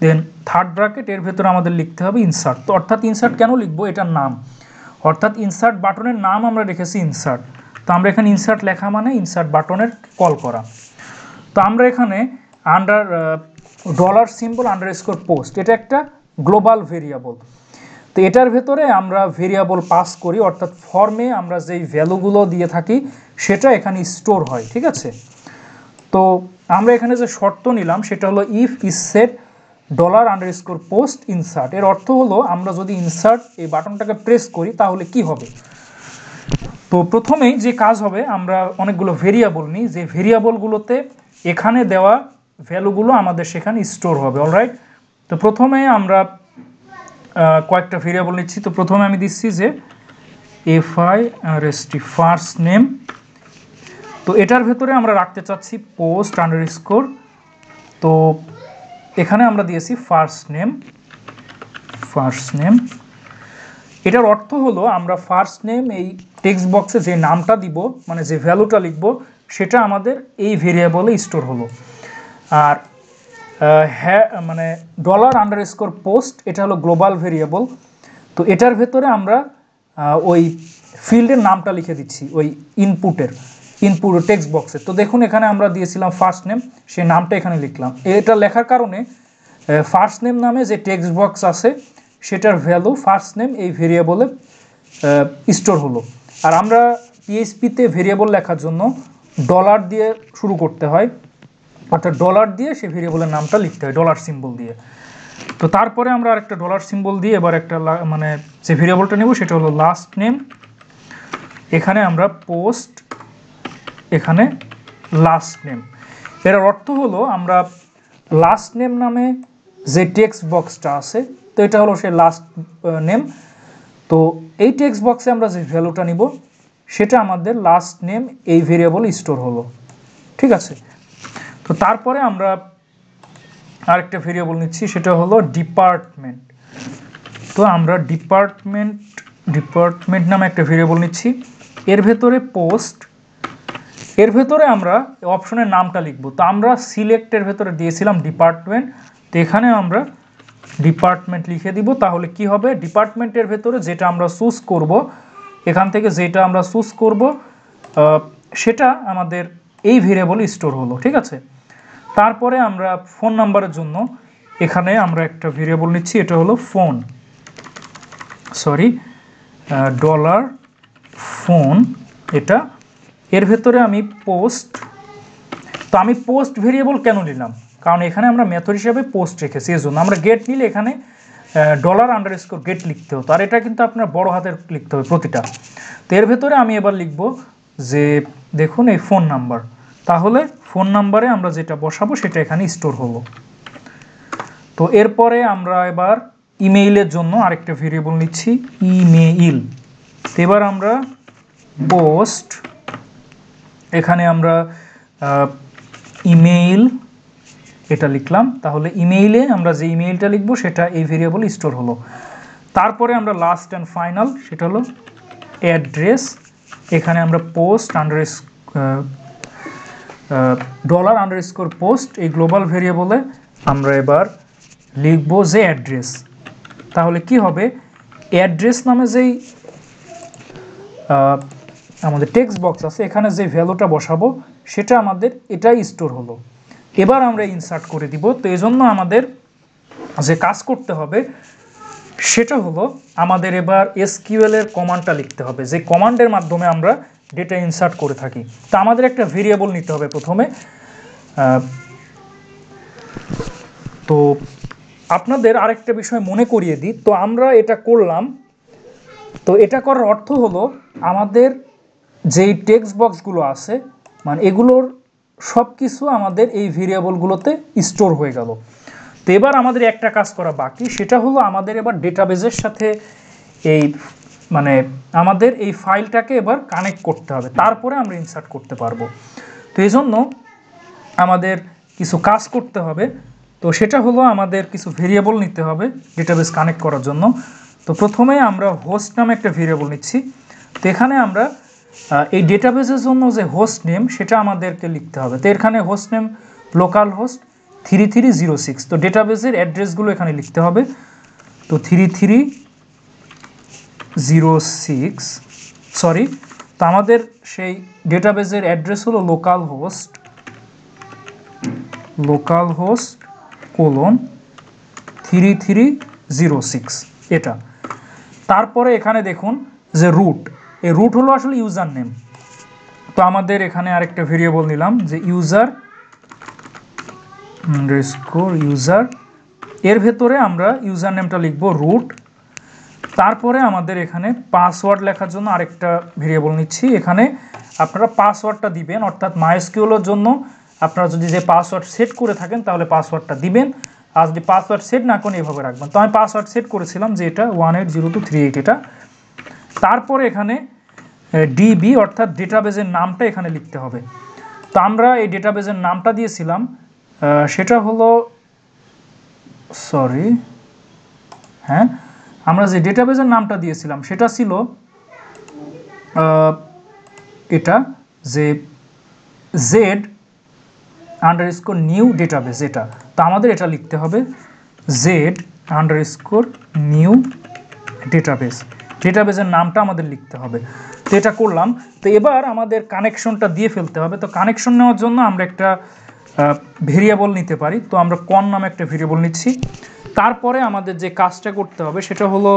then third bracket, এর ভেতরে আমাদের লিখতে হবে ইনসার্ট। তো অর্থাৎ ইনসার্ট কেন লিখবো, এটার নাম, অর্থাৎ ইনসার্ট বাটনের নাম আমরা রেখেছি ইনসার্ট। তো আমরা এখানে ইনসার্ট লেখা মানে ইনসার্ট বাটনের কল করা। তো আমরা এখানে under dollar symbol underscore post, এটা একটা গ্লোবাল ভেরিয়েবল। তো এটার ভেতরে আমরা ভেরিয়েবল পাস করি, অর্থাৎ ফর্মে আমরা যেই ভ্যালুগুলো দিয়ে থাকি সেটা এখানে স্টোর হয়, ঠিক আছে। তো আমরা এখানে যে শর্ত নিলাম সেটা হলো if is set dollar underscore post insert. এর অর্থ হলো আমরা যদি ইনসার্ট এই বাটনটাকে প্রেস করি তাহলে কি হবে। তো প্রথমেই যে কাজ হবে, আমরা অনেকগুলো ভেরিয়েবল নিই, যে ভেরিয়েবলগুলোতে এখানে দেওয়া ভ্যালুগুলো আমাদের সেখানে স্টোর হবে। অলরাইট, তো প্রথমে আমরা কয়েকটা ভেরিয়েবল নিচ্ছি। তো প্রথমে আমি দিচ্ছি যে FIRST, ফার্স্ট নেম। তো এটার ভেতরে আমরা রাখতে চাচ্ছি পোস্ট আন্ডারস্কোর, তো এখানে আমরা দিয়েছি ফার্স্ট নেম, ফার্স্ট নেম। এটার অর্থ হলো আমরা ফার্স্ট নেম এই টেক্সট বক্সে যে নামটা দিব, মানে যে ভ্যালুটা লিখব সেটা আমাদের এই ভেরিয়েবলে স্টোর হলো। আর হ্যাঁ মানে ডলার আন্ডারস্কোর পোস্ট এটা হলো গ্লোবাল ভেরিয়েবল। তো এটার ভেতরে আমরা ওই ফিল্ডের নামটা লিখে দিচ্ছি ওই ইনপুট টেক্সট বক্সে। তো দেখুন এখানে আমরা দিয়েছিলাম ফার্স্ট নেম, সেই নামটা এখানে লিখলাম। এটা লেখার কারণে ফার্স্ট নেম নামে যে টেক্সট বক্স আছে সেটার ভ্যালু ফার্স্ট নেম এই ভেরিয়েবলে স্টোর হলো। আর আমরা পিএইচপিতে ভেরিয়েবল লেখার জন্য ডলার দিয়ে শুরু করতে হয়, অর্থাৎ ডলার দিয়ে সেই ভেরিয়েবলের নামটা লিখতে হয়, ডলার সিম্বল দিয়ে। তো তারপরে আমরা আরেকটা ডলার সিম্বল দিয়ে এবার একটা মানে যে ভেরিয়েবলটা নেব সেটা হলো লাস্ট নেম। এখানে আমরা পোস্ট, এখানে লাস্ট নেম। এর অর্থ হলো আমরা লাস্ট নেম নামে যে টেক্সট বক্সটা আছে, তো এটা হলো সে লাস্ট নেম। তো এই টেক্সট বক্সে আমরা যে ভ্যালুটা নিব সেটা আমাদের লাস্ট নেম এই ভেরিয়েবল স্টোর হলো, ঠিক আছে। তো তারপরে আমরা আরেকটা ভেরিয়েবল নিচ্ছি, সেটা হলো ডিপার্টমেন্ট। তো আমরা ডিপার্টমেন্ট নামে একটা ভেরিয়েবল নিচ্ছি। এর ভেতরে পোস্ট, এর ভেতরে আমরা অপশনের নামটা লিখব। তো আমরা সিলেক্টের ভেতরে দিয়েছিলাম ডিপার্টমেন্ট, তো এখানে আমরা ডিপার্টমেন্ট লিখে দিব। তাহলে কি হবে, ডিপার্টমেন্টের ভেতরে যেটা আমরা চুজ করব, এখান থেকে যেটা আমরা চুজ করব সেটা আমাদের এই ভেরিয়েবলে স্টোর হলো, ঠিক আছে। তারপরে আমরা ফোন নাম্বারের জন্য এখানে আমরা একটা ভেরিয়েবল নিচ্ছি, এটা হলো ফোন, ডলার ফোন এটা। এর ভেতরে আমি পোস্ট, তো আমি পোস্ট ভেরিয়েবল কেন নিলাম, কারণ এখানে আমরা মেথড হিসাবে পোস্ট রেখেছি, এই জন্য। আমরা গেট নিলে এখানে $_গেট লিখতে হতো, আর এটা কিন্তু আপনার বড় হাতের লিখতে হবে প্রতিটা। তো এর ভেতরে আমি এবার লিখব যে দেখুন এই ফোন নাম্বার, তাহলে ফোন নাম্বারে আমরা যেটা বসাবো সেটা এখানে স্টোর হলো। তো এরপরে আমরা এবার ইমেইলের জন্য আরেকটা ভেরিয়েবল নিচ্ছি, ইমেইল। এবার আমরা পোস্ট, এখানে আমরা ইমেইল এটা লিখলাম। তাহলে ইমেইলে আমরা যে ইমেইলটা লিখবো সেটা এই ভেরিয়েবল স্টোর হলো। তারপরে আমরা লাস্ট অ্যান্ড ফাইনাল, সেটা হলো অ্যাড্রেস। এখানে আমরা $_পোস্ট এই গ্লোবাল ভেরিয়েবলে আমরা এবার লিখবো যে অ্যাড্রেস। তাহলে কি হবে, অ্যাড্রেস নামে যেই আমাদের টেক্সট বক্স আছে, এখানে যে ভ্যালুটা বসাবো সেটা আমাদের এটাই স্টোর হলো। এবার আমরা ইনসার্ট করে দিব। তো এই জন্য আমাদের যে কাজ করতে হবে সেটা হলো আমাদের এবার এসকিউএল এর কমান্ডটা লিখতে হবে, যে কমান্ডের মাধ্যমে আমরা ডেটা ইনসার্ট করে থাকি। তো আমাদের একটা ভেরিয়েবল নিতে হবে প্রথমে। তো আপনাদের আরেকটা বিষয় মনে করিয়ে দিই, তো আমরা এটা করলাম। তো এটা করার অর্থ হলো আমাদের যেই টেক্সট বক্সগুলো আছে, মানে এগুলোর সব কিছু আমাদের এই ভেরিয়েবলগুলোতে স্টোর হয়ে গেল। তো এবার আমাদের একটা কাজ করা বাকি, সেটা হলো আমাদের এবার ডেটাবেজের সাথে এই মানে আমাদের এই ফাইলটাকে এবার কানেক্ট করতে হবে, তারপরে আমরা ইনসার্ট করতে পারবো। তো এই জন্য আমাদের কিছু কাজ করতে হবে। তো সেটা হলো আমাদের কিছু ভেরিয়েবল নিতে হবে ডেটাবেস কানেক্ট করার জন্য। তো প্রথমে আমরা হোস্ট নামে একটা ভেরিয়েবল নিচ্ছি। তো এখানে আমরা এই ডেটাবেসের জন্য যে হোস্ট নেম সেটা আমাদেরকে লিখতে হবে। তো এখানে হোস্ট নেম লোকাল হোস্ট 3306। তো ডেটাবেসের অ্যাড্রেসগুলো এখানে লিখতে হবে। তো 3306 তো আমাদের সেই ডেটাবেসের অ্যাড্রেস হলো লোকাল হোস্ট :3306 এটা। তারপরে এখানে দেখুন যে রুট, এই রুট হলো আসলে ইউজার নেম। তো আমাদের এখানে আরেকটা ভেরিয়েবল নিলাম যে ইউজার, এর ভেতরে আমরা ইউজার নেমটা লিখব রুট। তারপরে আমাদের এখানে পাসওয়ার্ড লেখার জন্য আরেকটা ভেরিয়েবল নিচ্ছি। এখানে আপনারা পাসওয়ার্ডটা দিবেন, অর্থাৎ মাইএসকিউএলের জন্য আপনারা যদি যে পাসওয়ার্ড সেট করে থাকেন তাহলে পাসওয়ার্ডটা দিবেন, আর যদি পাসওয়ার্ড সেট না করেন এভাবে রাখবেন। তো আমি পাসওয়ার্ড সেট করেছিলাম যে এটা 180238 এটা। তারপরে এখানে ডিবি অর্থাৎ ডেটাবেজের নামটা এখানে লিখতে হবে। তো আমরা এই ডেটাবেজের নামটা দিয়েছিলাম, সেটা হলো আমরা যে ডেটাবেজের নামটা দিয়েছিলাম সেটা ছিল এটা যে Z_new ডেটাবেস এটা। তো আমাদের এটা লিখতে হবে Z_new ডেটাবেস, ডেটাবেসের নামটা আমাদের লিখতে হবে। তো এটা করলাম। তো এবার আমাদের কানেকশনটা দিয়ে ফেলতে হবে। তো কানেকশন নেওয়ার জন্য আমরা একটা ভেরিয়েবল নিতে পারি। তো আমরা কন নামে একটা ভেরিয়েবল নিচ্ছি। তারপরে আমাদের যে কাজটা করতে হবে সেটা হলো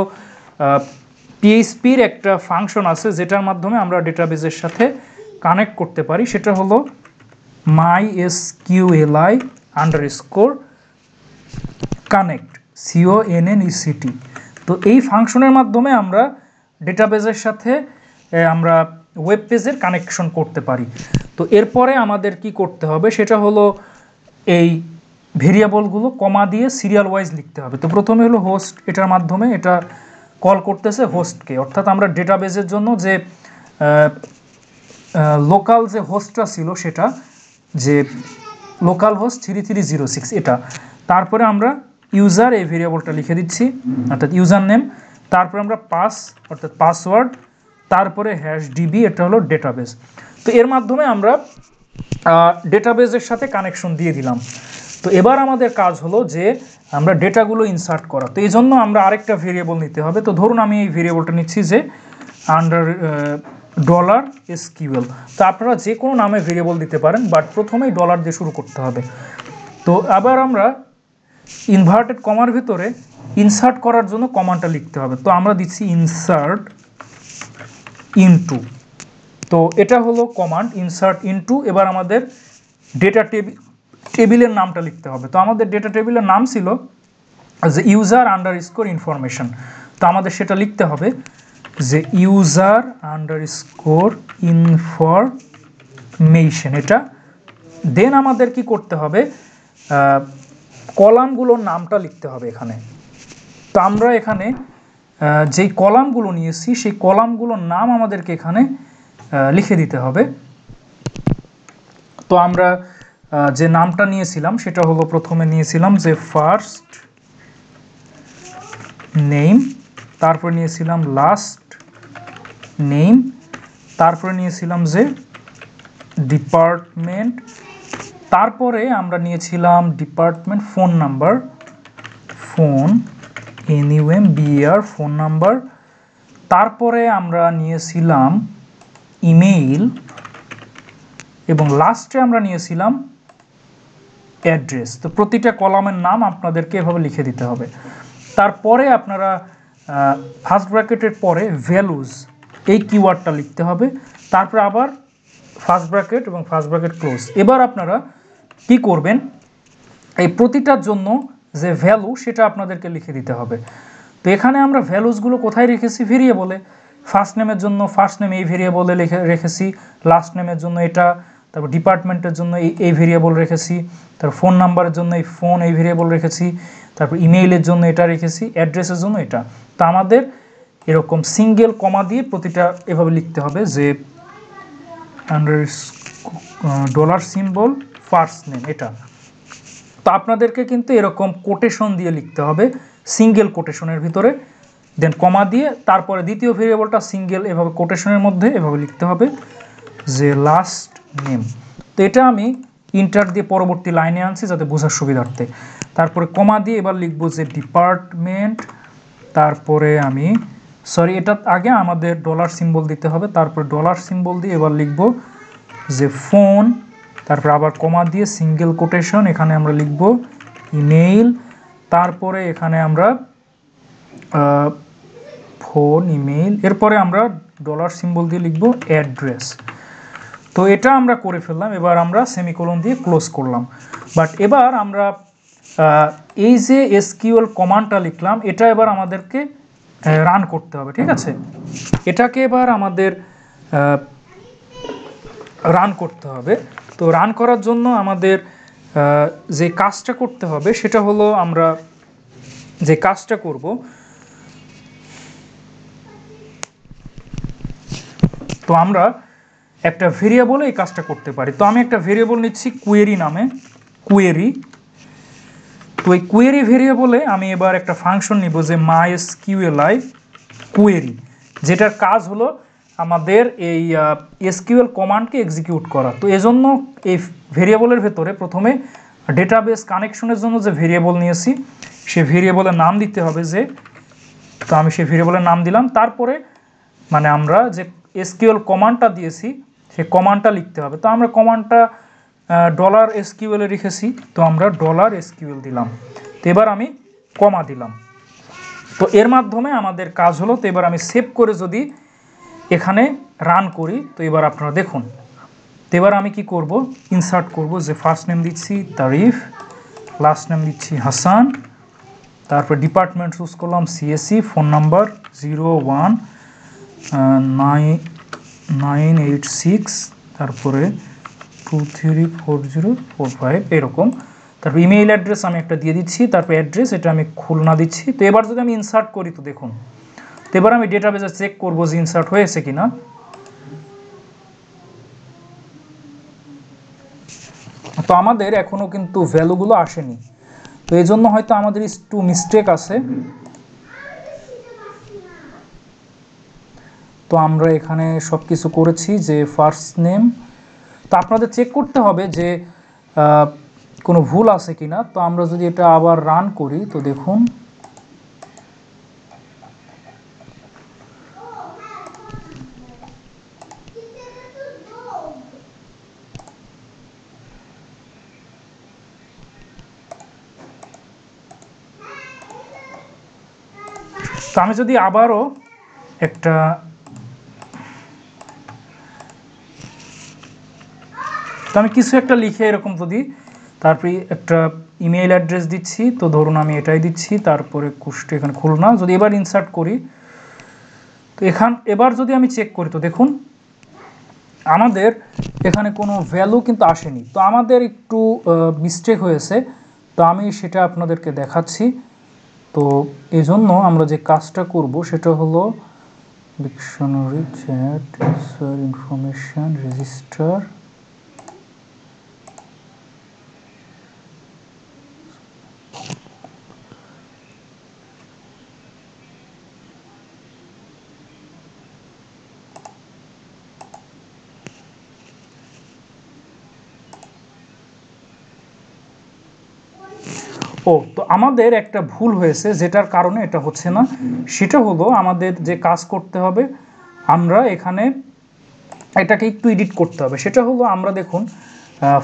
পিএইচপির একটা ফাংশন আছে যেটার মাধ্যমে আমরা ডেটাবেসের সাথে কানেক্ট করতে পারি, সেটা হলো mysqli_connect CONNECT। তো এই ফাংশনের মাধ্যমে আমরা ডেটাবেসের সাথে আমরা ওয়েব পেজের কানেকশন করতে পারি। তো এরপরে আমাদের কি করতে হবে সেটা হলো এই ভেরিয়েবলগুলো কমা দিয়ে সিরিয়াল ওয়াইজ লিখতে হবে। তো প্রথমে হলো হোস্ট, এটার মাধ্যমে এটা কল করতেছে হোস্টকে, অর্থাৎ আমরা ডেটাবেসের জন্য যে লোকাল যে হোস্টটা ছিল সেটা যে লোকাল হোস্ট 3306 এটা। তারপরে আমরা ইউজার এই ভেরিয়েবলটা লিখে দিচ্ছি, অর্থাৎ ইউজার নেম। তারপরে আমরা পাস অর্থাৎ পাসওয়ার্ড, তারপরে #DB, এটা হলো ডেটাবেস। তো এর মাধ্যমে আমরা ডেটাবেসের সাথে কানেকশন দিয়ে দিলাম। তো এবার আমাদের কাজ হলো যে আমরা ডেটাগুলো ইনসার্ট করা। তো এই জন্য আমরা আরেকটা ভেরিয়েবল নিতে হবে। তো ধরুন আমি এই ভেরিয়েবলটা নিচ্ছি যে $SQL। তো আপনারা যে কোনো নামে ভেরিয়েবল দিতে পারেন, বাট প্রথমেই ডলার দিয়ে শুরু করতে হবে। তো আবার আমরা ইনভার্টেড কমার ভিতরে ইনসার্ট করার জন্য কমান্ডটা লিখতে হবে। তো আমরা দিচ্ছি ইনসার্ট ইনটু। তো এটা হলো কমান্ড ইনসার্ট ইনটু। এবার আমাদের ডেটা টেবিলের নামটা লিখতে হবে। তো আমাদের ডেটা টেবিলের নাম ছিল যে ইউজার আন্ডারস্কোর ইনফরমেশন। তো আমাদের সেটা লিখতে হবে যে ইউজার আন্ডারস্কোর ইনফরমেশন, এটা। দেন আমাদের কি করতে হবে, কলামগুলোর নামটা লিখতে হবে এখানে। তো আমরা এখানে যেই কলামগুলো নিয়েছি সেই কলামগুলোর নাম আমাদেরকে এখানে লিখে দিতে হবে। তো আমরা যে নামটা নিয়েছিলাম সেটা হলো, প্রথমে নিয়েছিলাম যে ফার্স্ট নেম, তারপরে নিয়েছিলাম লাস্ট নেম, তারপরে নিয়েছিলাম যে ডিপার্টমেন্ট, তারপরে আমরা নিয়েছিলাম department phone number, phone NUMBR phone number, তারপরে আমরা নিয়েছিলাম ইমেইল, এবং লাস্টে আমরা নিয়েছিলাম অ্যাড্রেস। তো প্রতিটা কলামের নাম আপনাদেরকে এভাবে লিখে দিতে হবে। তারপরে আপনারা ফার্স্ট ব্র্যাকেটের পরে ভ্যালুজ এই কিওয়ার্ডটা লিখতে হবে। তারপরে আবার ফার্স্ট ব্র্যাকেট এবং ফার্স্ট ব্র্যাকেট ক্লোজ। এবার আপনারা কি করবেন, এই প্রতিটার জন্য যে ভ্যালু সেটা আপনাদেরকে লিখে দিতে হবে। তো এখানে আমরা ভ্যালুসগুলো কোথায় রেখেছি, ভেরিয়েবলে। ফার্স্ট নেমের জন্য ফার্স্ট নেম এই ভেরিয়েবলে রেখেছি, লাস্ট নেমের জন্য এটা, তারপর ডিপার্টমেন্টের জন্য এই ভেরিয়েবল রেখেছি, তারপর ফোন নাম্বারের জন্য এই ফোন এই ভেরিয়েবল রেখেছি, তারপর ইমেইলের জন্য এটা রেখেছি, অ্যাড্রেসের জন্য এটা। তো আমাদের এরকম সিঙ্গেল কমা দিয়ে প্রতিটা এভাবে লিখতে হবে যে ডলার সিম্বল ফার্স্ট নেম, এটা। তো আপনাদেরকে কিন্তু এরকম কোটেশন দিয়ে লিখতে হবে, সিঙ্গেল কোটেশনের ভিতরে, দেন কমা দিয়ে তারপরে দ্বিতীয় ভেরিয়েবলটা সিঙ্গেল এভাবে কোটেশনের মধ্যে এভাবে লিখতে হবে যে লাস্ট নেম। তো এটা আমি ইন্টার দিয়ে পরবর্তী লাইনে আনছি যাতে বোঝার সুবিধার্থে। তারপরে কমা দিয়ে এবার লিখবো যে ডিপার্টমেন্ট, তারপরে আমি এটা আগে আমাদের ডলার সিম্বল দিতে হবে, তারপরে ডলার সিম্বল দিয়ে এবার লিখবো যে ফোন, তারপরে আবার কমা দিয়ে সিঙ্গেল কোটেশন, এখানে আমরা লিখব ইমেইল, তারপরে এখানে আমরা ফোন ইমেইল, এরপরে আমরা ডলার সিম্বল দিয়ে লিখব অ্যাড্রেস। তো এটা আমরা করে ফেললাম। এবার আমরা সেমিকোলন দিয়ে ক্লোজ করলাম। বাট এবার আমরা এই যে SQL কমান্ডটা লিখলাম এটা এবার আমাদেরকে রান করতে হবে, ঠিক আছে। এটাকে এবার আমাদের রান করতে হবে। তো রান করার জন্য আমাদের যে কাজটা করতে হবে সেটা হলো, আমরা যে কাজটা করব, তো আমরা একটা ভেরিয়েবলে এই কাজটা করতে পারি। তো আমি একটা ভেরিয়েবল নিচ্ছি কোয়েরি নামে, কোয়েরি। তো এই কোয়েরি ভেরিয়েবলে আমি এবার একটা ফাংশন নিব যে MySQLi কোয়েরি, যেটার কাজ হলো আমাদের এই SQL কমান্ডকে এক্সিকিউট করা। তো এজন্য এই ভেরিয়েবলের ভেতরে প্রথমে ডেটাবেস কানেকশনের জন্য যে ভেরিয়েবল নিয়েছি সেই ভেরিয়েবলের নাম দিতে হবে যে, তো আমি সেই ভেরিয়েবলের নাম দিলাম। তারপরে মানে আমরা যে SQL কমান্ডটা দিয়েছি সেই কমান্ডটা লিখতে হবে। তো আমরা কমান্ডটা $SQL এ রেখেছি, তো আমরা $SQL দিলাম। তো এবার আমি কমা দিলাম। তো এর মাধ্যমে আমাদের কাজ হলো। তো এবার আমি সেভ করে যদি এখানে রান করি, তো এবার আপনারা দেখুন। তো এবার আমি কি করব, ইনসার্ট করব যে ফার্স্ট নেম দিচ্ছি তারিফ, লাস্ট নেম দিচ্ছি হাসান, তারপর ডিপার্টমেন্ট চুজ করলাম CSE, ফোন নাম্বার 01986, তারপরে 234045 এরকম। তারপর ইমেইল অ্যাড্রেস আমি একটা দিয়ে দিচ্ছি, তারপর অ্যাড্রেস এটা আমি খুলনা দিচ্ছি। তো এবার যদি আমি ইনসার্ট করি তো দেখুন, তো এবার আমি ডেটাবেসে চেক করব যে ইনসার্ট হয়েছে কিনা। তো আমাদের এখনো কিন্তু ভ্যালুগুলো আসেনি। তো এই জন্য হয়তো আমাদের একটু মিস্টেক আছে। তো আমরা এখানে সব কিছু করেছি যে ফার্স্ট নেম। তো আপনাদের চেক করতে হবে যে কোনো ভুল আছে কিনা। তো আমরা যদি এটা আবার রান করি তো দেখুন তো আমি যদি আবারও একটা তো আমি কিছু একটা লিখে এরকম যদি তারপরে একটা ইমেল অ্যাড্রেস দিচ্ছি, তো ধরুন আমি এটাই দিচ্ছি, তারপরে কুষ্টি এখানে খুলনা যদি এবার ইনসার্ট করি তো এবার যদি আমি চেক করি তো দেখুন আমাদের এখানে কোনো ভ্যালু কিন্তু আসেনি। তো আমাদের একটু মিস্টেক হয়েছে, তো আমি সেটা আপনাদেরকে দেখাচ্ছি। তো এই জন্য আমরা যে কাজটা করব সেটা হলো ডিকশনারি চ্যাট ইনফরমেশন রেজিস্টার। তো আমাদের একটা ভুল হয়েছে যেটার কারণে এটা হচ্ছে না, সেটা হলো আমাদের যে কাজ করতে হবে আমরা এখানে এটাকে একটু এডিট করতে হবে। সেটা হলো আমরা দেখুন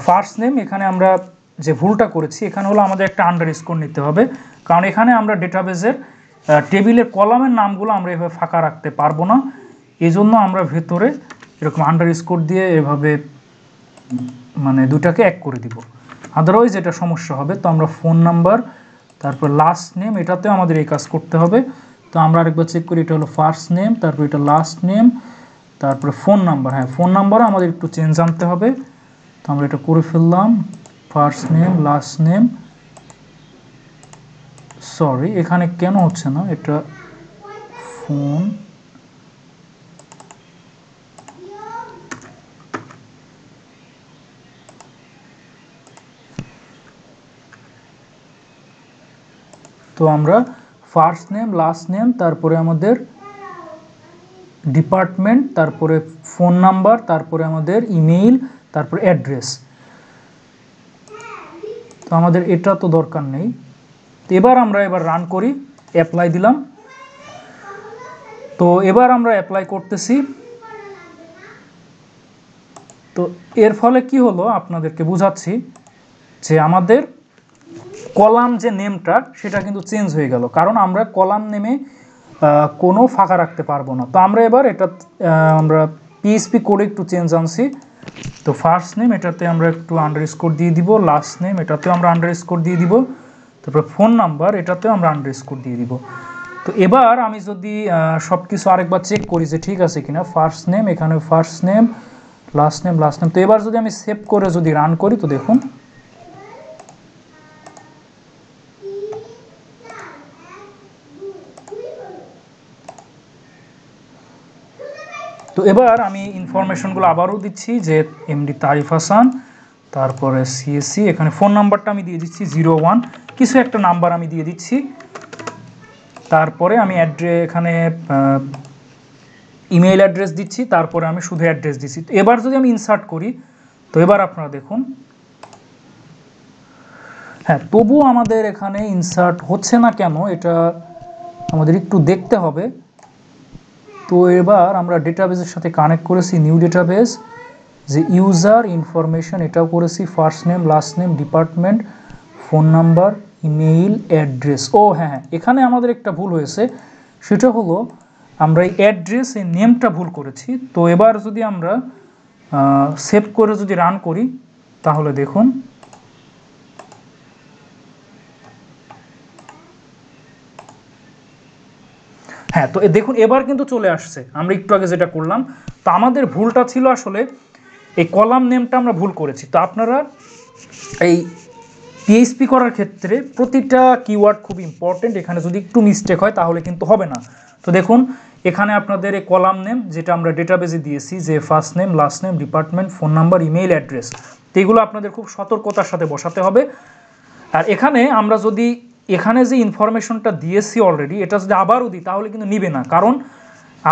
ফার্স্ট নেম এখানে আমরা যে ভুলটা করেছি এখানে হলো আমাদের একটা আন্ডারস্কোর নিতে হবে, কারণ এখানে আমরা ডেটাবেজের টেবিলের কলামের নামগুলো আমরা এভাবে ফাঁকা রাখতে পারবো না। এই জন্য আমরা ভেতরে এরকম আন্ডারস্কোর দিয়ে এভাবে মানে দুটাকে এক করে দিব, আদারওয়াইজ এটা সমস্যা হবে। তো আমরা ফোন নাম্বার তারপর লাস্ট নেম এটাতেও আমাদের এই কাজ করতে হবে। তো আমরা আরেকবার চেক করি, এটা হলো ফার্স্ট নেম, তারপর এটা লাস্ট নেম, তারপরে ফোন নাম্বার। হ্যাঁ, ফোন নাম্বারও আমাদের একটু চেঞ্জ আনতে হবে। তো আমরা এটা করে ফেললাম, first name last name. Sorry এখানে কেন হচ্ছে না, এটা ফোন তো আমরা ফার্স্ট নেম লাস্ট নেম তারপরে আমাদের ডিপার্টমেন্ট তারপরে ফোন নাম্বার তারপরে আমাদের ইমেইল তারপরে অ্যাড্রেস। তো আমাদের এটা তো দরকার নেই। তো এবার আমরা রান করি, অ্যাপ্লাই দিলাম। তো এবার আমরা অ্যাপ্লাই করতেছি। তো এর ফলে কি হলো আপনাদেরকে বোঝাচ্ছি যে আমাদের কলাম যে নেমটা সেটা কিন্তু চেঞ্জ হয়ে গেল, কারণ আমরা কলাম নেমে কোনো ফাঁকা রাখতে পারবো না। তো আমরা এবার এটা আমরা পিএইচপি কোডে একটু চেঞ্জ আনছি। তো ফার্স্ট নেম এটাতে আমরা একটু আন্ডারস্কোর দিয়ে দিব, লাস্ট নেম এটাতেও আমরা আন্ডারস্কোর দিয়ে দিব, তারপর ফোন নাম্বার এটাতেও আমরা আন্ডারস্কোর দিয়ে দিব। তো এবার আমি যদি সব কিছু আরেকবার চেক করি যে ঠিক আছে কিনা, ফার্স্ট নেম এখানে first name last name last name. তো এবার যদি আমি সেভ করে যদি রান করি তো দেখুন তো এবার আমি ইনফরমেশনগুলো আবারও দিচ্ছি যে এমডি তারিফ হাসান, তারপরে সিএসসি, এখানে ফোন নাম্বারটা আমি দিয়ে দিচ্ছি 01 কিছু একটা নাম্বার আমি দিয়ে দিচ্ছি, তারপরে আমি এখানে ইমেইল অ্যাড্রেস দিচ্ছি, তারপরে আমি শুধু অ্যাড্রেস দিচ্ছি। তো এবার যদি আমি ইনসার্ট করি তো এবার আপনারা দেখুন হ্যাঁ তবুও আমাদের এখানে ইনসার্ট হচ্ছে না কেন, এটা আমাদের একটু দেখতে হবে। তো এবার আমরা ডেটাবেসের সাথে কানেক্ট করেছি, নিউ ডেটাবেস, যে ইউজার ইনফরমেশন এটাও করেছি, first name last name department phone number email address. হ্যাঁ এখানে আমাদের একটা ভুল হয়েছে, সেটা হলো আমরা এই অ্যাড্রেস এই নেমটা ভুল করেছি। তো এবার যদি আমরা সেভ করে যদি রান করি তাহলে দেখুন হ্যাঁ তো দেখুন এবার কিন্তু চলে আসছে, আমরা একটু আগে যেটা করলাম। তো আমাদের ভুলটা ছিল আসলে এই কলাম নেমটা আমরা ভুল করেছি। তো আপনারা এই পিএইচপি করার ক্ষেত্রে প্রতিটা কিওয়ার্ড খুব ইম্পর্টেন্ট, এখানে যদি একটু মিস্টেক হয় তাহলে কিন্তু হবে না। তো দেখুন এখানে আপনাদের এই কলাম নেম যেটা আমরা ডেটাবেসে দিয়েছি যে first name last name department phone number email address, তো এগুলো আপনাদের খুব সতর্কতার সাথে বসাতে হবে। আর এখানে আমরা যদি এখানে যে ইনফরমেশনটা দিয়েছি অলরেডি এটা যদি আবারও দিই তাহলে কিন্তু নিবে না, কারণ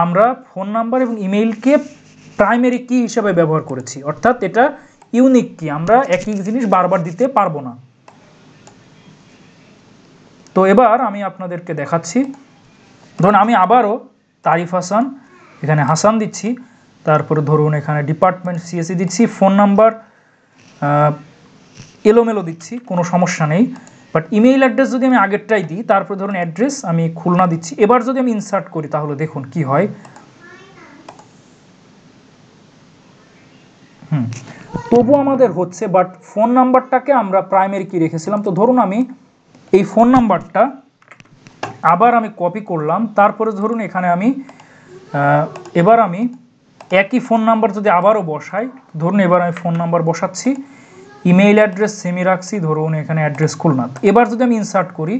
আমরা ফোন নাম্বার এবং ইমেইলকে প্রাইমারি কি হিসাবে ব্যবহার করেছি, অর্থাৎ এটা ইউনিক কি, আমরা একই জিনিস বারবার দিতে পারবো না। তো এবার আমি আপনাদেরকে দেখাচ্ছি, ধরুন আমি আবারও তারিফ হাসান, এখানে হাসান দিচ্ছি, তারপরে ধরুন এখানে ডিপার্টমেন্ট সিএসসি দিচ্ছি, ফোন নাম্বার এলোমেলো দিচ্ছি, কোনো সমস্যা নেই। বাট ইমেইল অ্যাড্রেস যদি আমি আগেরটাই দিই, তারপরে ধরুন অ্যাড্রেস আমি খুলনা দিচ্ছি, এবার যদি আমি ইনসার্ট করি তাহলে দেখুন কি হয়। তবু আমাদের হচ্ছে, বাট ফোন নাম্বারটাকে আমরা প্রাইমারি কি রেখেছিলাম। তো ধরুন আমি এই ফোন নাম্বারটা আবার আমি কপি করলাম, তারপরে ধরুন এখানে আমি এবার আমি একই ফোন নাম্বার যদি আবারও বসাই, ধরুন এবার আমি ফোন নাম্বার বসাচ্ছি, ইমেইল অ্যাড্রেস সেমই রাখছি, ধরুন এখানে অ্যাড্রেস খুলনা। এবার যদি আমি ইনসার্ট করি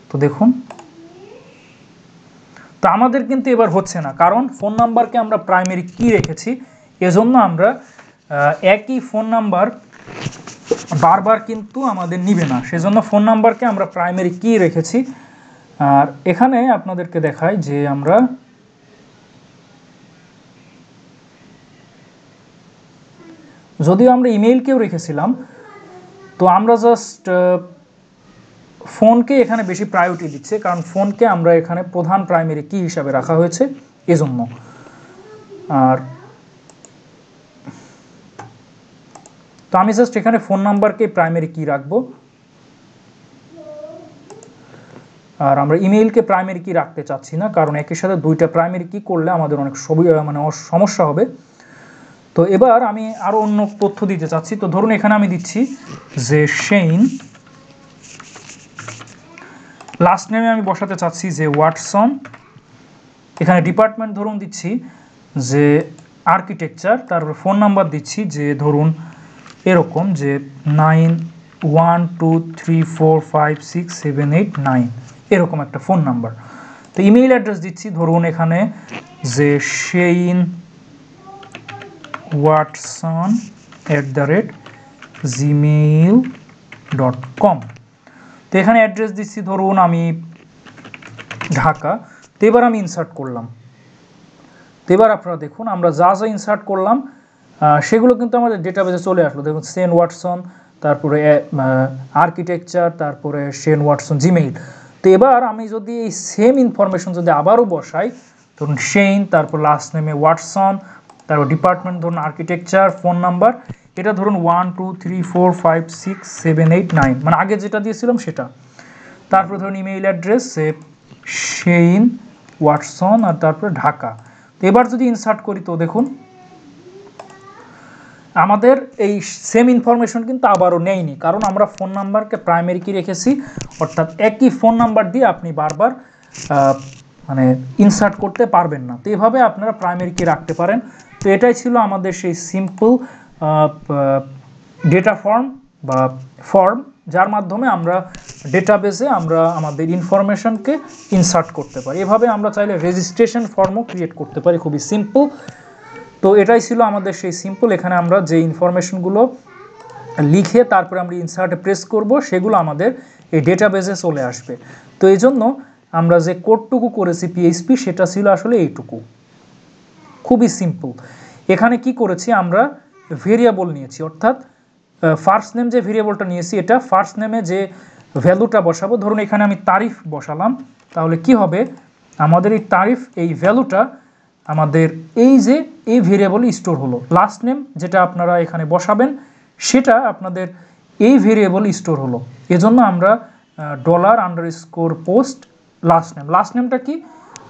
তো দেখুন, তো আমাদের কিন্তু এবার হচ্ছে না, কারণ ফোন নাম্বারকে আমরা প্রাইমারি কি রেখেছি, এজন্য আমরা একই ফোন নাম্বার বারবার কিন্তু আমাদের নিবে না, সেজন্য ফোন নাম্বারকে আমরা প্রাইমারি কি রেখেছি। আর এখানে আপনাদেরকে দেখাই যে আমরা যদিও আমরা ইমেইলকেও রেখেছিলাম, তো আমরা জাস্ট ফোনকে এখানে বেশি প্রায়োরিটি দিচ্ছে, কারণ ফোনকে আমরা এখানে প্রধান প্রাইমারি কি হিসাবে রাখা হয়েছে এজন্য। আর তো আমি জাস্ট এখানে ফোন নাম্বারকে প্রাইমারি কি রাখবো, আর আমরা ইমেইলকে প্রাইমারি কি রাখতে চাচ্ছি না, কারণ একই সাথে দুইটা প্রাইমারি কি করলে আমাদের অনেক সমস্যা হবে। তো এবার আমি আরও অন্য তথ্য দিতে চাচ্ছি। তো ধরুন এখানে আমি দিচ্ছি যে সেইন, লাস্ট নেমে আমি বসাতে চাচ্ছি যে ওয়াটসন, এখানে ডিপার্টমেন্ট ধরুন দিচ্ছি যে আর্কিটেকচার, তারপর ফোন নাম্বার দিচ্ছি যে ধরুন এরকম যে 9123456789, এরকম একটা ফোন নাম্বার। তো ইমেইল অ্যাড্রেস দিচ্ছি ধরুন এখানে যে সেইন watson@gmail.com। তো এখানে অ্যাড্রেস দিচ্ছি ধরুন আমি ঢাকা। তো এবার আমি ইনসার্ট করলাম, তো এবার আপনারা দেখুন আমরা যা যা ইনসার্ট করলাম সেগুলো কিন্তু আমাদের ডেটাবেসে চলে আসলো। দেখুন সেন ওয়াটসন, তারপরে আর্কিটেকচার, তারপরে সেন ওয়াটসন জিমেইল। তো এবার আমি যদি এই সেম ইনফরমেশন যদি আবারও বসাই, ধরুন সেইন, তারপর লাস্ট নেমে ওয়াটসন, তারপর ডিপার্টমেন্ট ধরুন আর্কিটেকচার, ফোন নাম্বার এটা ধরুন 123456789, মানে আগে যেটা দিয়েছিলাম সেটা। তারপরে ধরুন ইমেইল অ্যাড্রেস সেইন ওয়াটসন, আর তারপরে ঢাকা। তো এবার যদি ইনসার্ট করি তো দেখুন আমাদের এই সেম ইনফরমেশন কিন্তু আবারও নেয়নি, কারণ আমরা ফোন নাম্বারকে প্রাইমারি কি রেখেছি, অর্থাৎ একই ফোন নাম্বার দিয়ে আপনি বারবার মানে ইনসার্ট করতে পারবেন না। তো এভাবে আপনারা প্রাইমারি কি রাখতে পারেন। তো এটাই ছিল আমাদের সেই সিম্পল ডেটা ফর্ম যার মাধ্যমে আমরা ডেটাবেসে আমরা আমাদের ইনফরমেশনকে ইনসার্ট করতে পারি। এভাবে আমরা চাইলে রেজিস্ট্রেশন ফর্মও ক্রিয়েট করতে পারি, খুবই সিম্পল। তো এটাই ছিল আমাদের সেই সিম্পল, এখানে আমরা যে ইনফরমেশনগুলো লিখে তারপরে আমরা ইনসার্টে প্রেস করব সেগুলো আমাদের এই ডেটাবেসে চলে আসবে। তো এই জন্য আমরা যে কোডটুকু করেছি পিএইচপি সেটা ছিল আসলে এইটুকু, খুবই সিম্পল। এখানে কি করেছি আমরা ভেরিয়েবল নিয়েছি, অর্থাৎ ফার্স্ট নেম যে ভেরিয়েবলটা নিয়েছি এটা ফার্স্ট নেমে যে ভ্যালুটা বসাবো, ধরুন এখানে আমি তারিফ বসালাম, তাহলে কি হবে আমাদের এই তারিফ এই ভ্যালুটা আমাদের এই ভেরিয়েবলে স্টোর হলো। লাস্ট নেম যেটা আপনারা এখানে বসাবেন সেটা আপনাদের এই ভেরিয়েবল স্টোর হলো। এজন্য আমরা $_post লাস্ট নেমটা কি,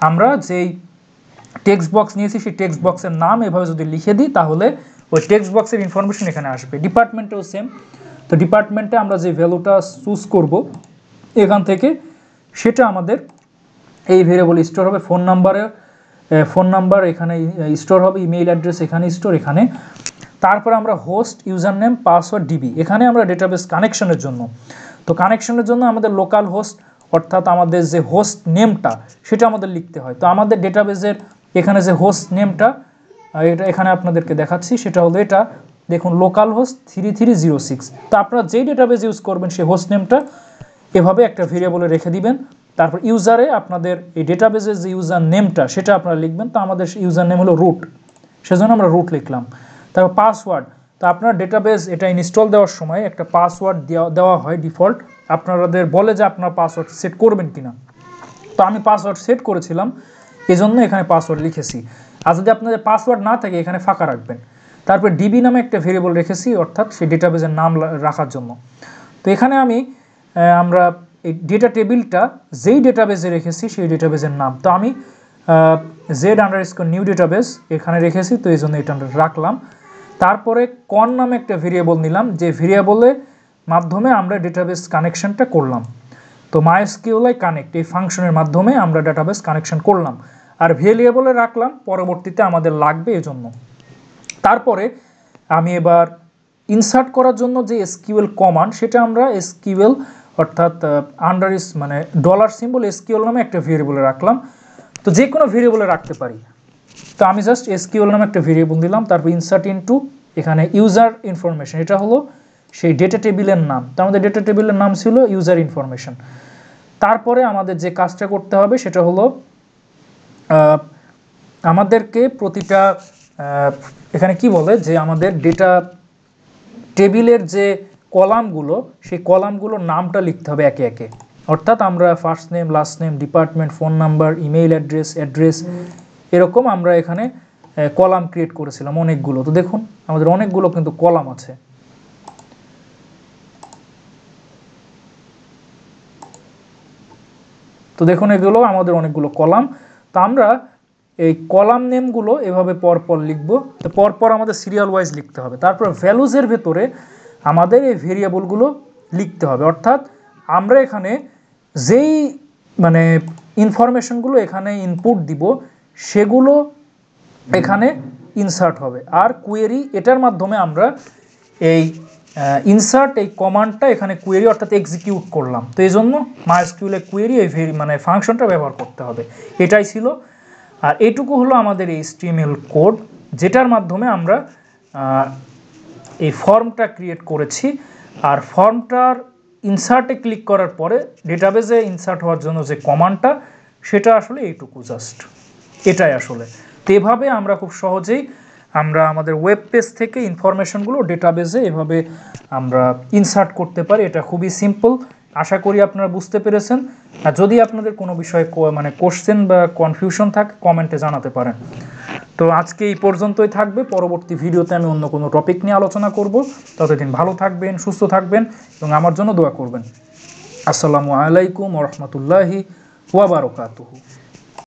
আমরা যেই টেক্সট বক্স নিয়েছি সেই টেক্সট বক্সের নাম এভাবে যদি লিখে দিই তাহলে ওই টেক্সট বক্সের ইনফরমেশন এখানে আসবে। ডিপার্টমেন্টেও সেম। তো ডিপার্টমেন্টে আমরা যে ভ্যালুটা চুজ করব এখান থেকে সেটা আমাদের এই ভেরিয়েবল স্টোর হবে। ফোন নাম্বার এখানে স্টোর হবে, ইমেইল অ্যাড্রেস এখানে স্টোর এখানে। তারপর আমরা host, user name, password, DB এখানে আমরা ডেটাবেস কানেকশনের জন্য। তো কানেকশনের জন্য আমাদের লোকাল হোস্ট অর্থাৎ আমাদের যে হোস্ট নেমটা সেটা আমাদের লিখতে হয়। তো আমাদের ডেটাবেসের এখানে যে হোস্ট নেমটা এটা এখানে আপনাদেরকে দেখাচ্ছি সেটা হলো এটা দেখুন লোকাল হোস্ট 3306। তো আপনারা যেই ডেটাবেস ইউজ করবেন সেই হোস্ট নেমটা এভাবে একটা ভেরিয়েবলে রেখে দিবেন। তারপর ইউজারে আপনাদের এই ডেটাবেসের যে ইউজার নেমটা সেটা আপনারা লিখবেন। তো আমাদের ইউজার নেম হলো রুট, সেজন্য আমরা রুট লিখলাম। তারপর পাসওয়ার্ড, তো আপনার ডেটাবেস এটা ইনস্টল দেওয়ার সময় একটা পাসওয়ার্ড দেওয়া হয় ডিফল্ট, আপনাদের বলে যে আপনার পাসওয়ার্ড সেট করবেন কিনা। তো আমি পাসওয়ার্ড সেট করেছিলাম, এই জন্য এখানে পাসওয়ার্ড লিখেছি। আর যদি আপনাদের পাসওয়ার্ড না থাকে এখানে ফাঁকা রাখবেন। তারপর ডিবি নামে একটা ভেরিয়েবল রেখেছি, অর্থাৎ সেই ডেটাবেসের নাম রাখার জন্য। তো এখানে আমরা এই ডেটা টেবিলটা যেই ডেটাবেসে রেখেছি সেই ডেটাবেসের নাম, তো আমি z_new ডেটাবেস এখানে রেখেছি, তো এই জন্য এটা রাখলাম। তারপরে কন নামে একটা ভেরিয়েবল নিলাম, যে ভেরিয়েবলের মাধ্যমে আমরা ডেটাবেস কানেকশনটা করলাম। তো MySQLi কানেক্ট এই ফাংশনের মাধ্যমে আমরা ডেটাবেস কানেকশন করলাম, আর ভেরিয়েবলে রাখলাম পরবর্তীতে আমাদের লাগবে এজন্য। তারপরে আমি এবার ইনসার্ট করার জন্য যে SQL কমান্ড, সেটা আমরা SQL অর্থাৎ মানে ডলার সিম্বল SQL নামে একটা ভেরিয়েবলে রাখলাম। তো যে কোনো ভেরিয়েবলে রাখতে পারি, তো আমি জাস্ট SQL নামে একটা ভেরিয়েবল দিলাম। তারপর ইনসার্ট ইনটু, এখানে ইউজার ইনফরমেশন, এটা হলো সেই ডেটা টেবিলের নাম। তো আমাদের ডেটা টেবিলের নাম ছিল ইউজার ইনফরমেশন। তারপরে আমাদের যে কাজটা করতে হবে সেটা হলো আমাদেরকে প্রতিটা এখানে কি বলে যে আমাদের ডেটা টেবিলের যে কলামগুলো, সেই কলামগুলোর নামটা লিখতে হবে একে একে। অর্থাৎ আমরা first name, last name, department, phone number, email address এরকম আমরা এখানে কলাম ক্রিয়েট করেছিলাম অনেকগুলো। তো দেখুন আমাদের অনেকগুলো কিন্তু কলাম আছে। তো দেখুন এগুলো আমাদের অনেকগুলো কলাম। তো আমরা এই কলাম নেমগুলো এভাবে পরপর লিখব। তো পরপর আমাদের সিরিয়াল ওয়াইজ লিখতে হবে। তারপর ভ্যালুজের ভেতরে আমাদের এই ভেরিয়েবলগুলো লিখতে হবে, অর্থাৎ আমরা এখানে যেই মানে ইনফরমেশনগুলো এখানে ইনপুট দিব সেগুলো এখানে ইনসার্ট হবে। আর কোয়েরি, এটার মাধ্যমে আমরা এই ইনসার্ট এই কমান্ডটা এখানে কোয়েরি অর্থাৎ এক্সিকিউট করলাম। তো এই জন্য MySQL কোয়েরি এই মানে ফাংশনটা ব্যবহার করতে হবে, এটাই ছিল। আর এইটুকু হলো আমাদের এই HTML কোড, যেটার মাধ্যমে আমরা এই ফর্মটা ক্রিয়েট করেছি। আর ফর্মটার ইনসার্টে ক্লিক করার পরে ডেটাবেসে ইনসার্ট হওয়ার জন্য যে কমান্ডটা, সেটা আসলে এইটুকু জাস্ট, এটাই আসলে। তো এভাবে আমরা খুব সহজেই আমরা আমাদের ওয়েব পেজ থেকে ইনফরমেশনগুলো ডেটাবেসে এভাবে আমরা ইনসার্ট করতে পারি। এটা খুবই সিম্পল, আশা করি আপনারা বুঝতে পেরেছেন। আর যদি আপনাদের কোনো বিষয়ে মানে কোশ্চেন বা কনফিউশন থাকে কমেন্টে জানাতে পারেন। তো আজকে এই পর্যন্তই থাকবে, পরবর্তী ভিডিওতে আমি অন্য কোনো টপিক নিয়ে আলোচনা করব। ততদিন ভালো থাকবেন, সুস্থ থাকবেন এবং আমার জন্য দোয়া করবেন। আসসালামু আলাইকুম ওয়া রাহমাতুল্লাহি ওয়া বারাকাতুহু।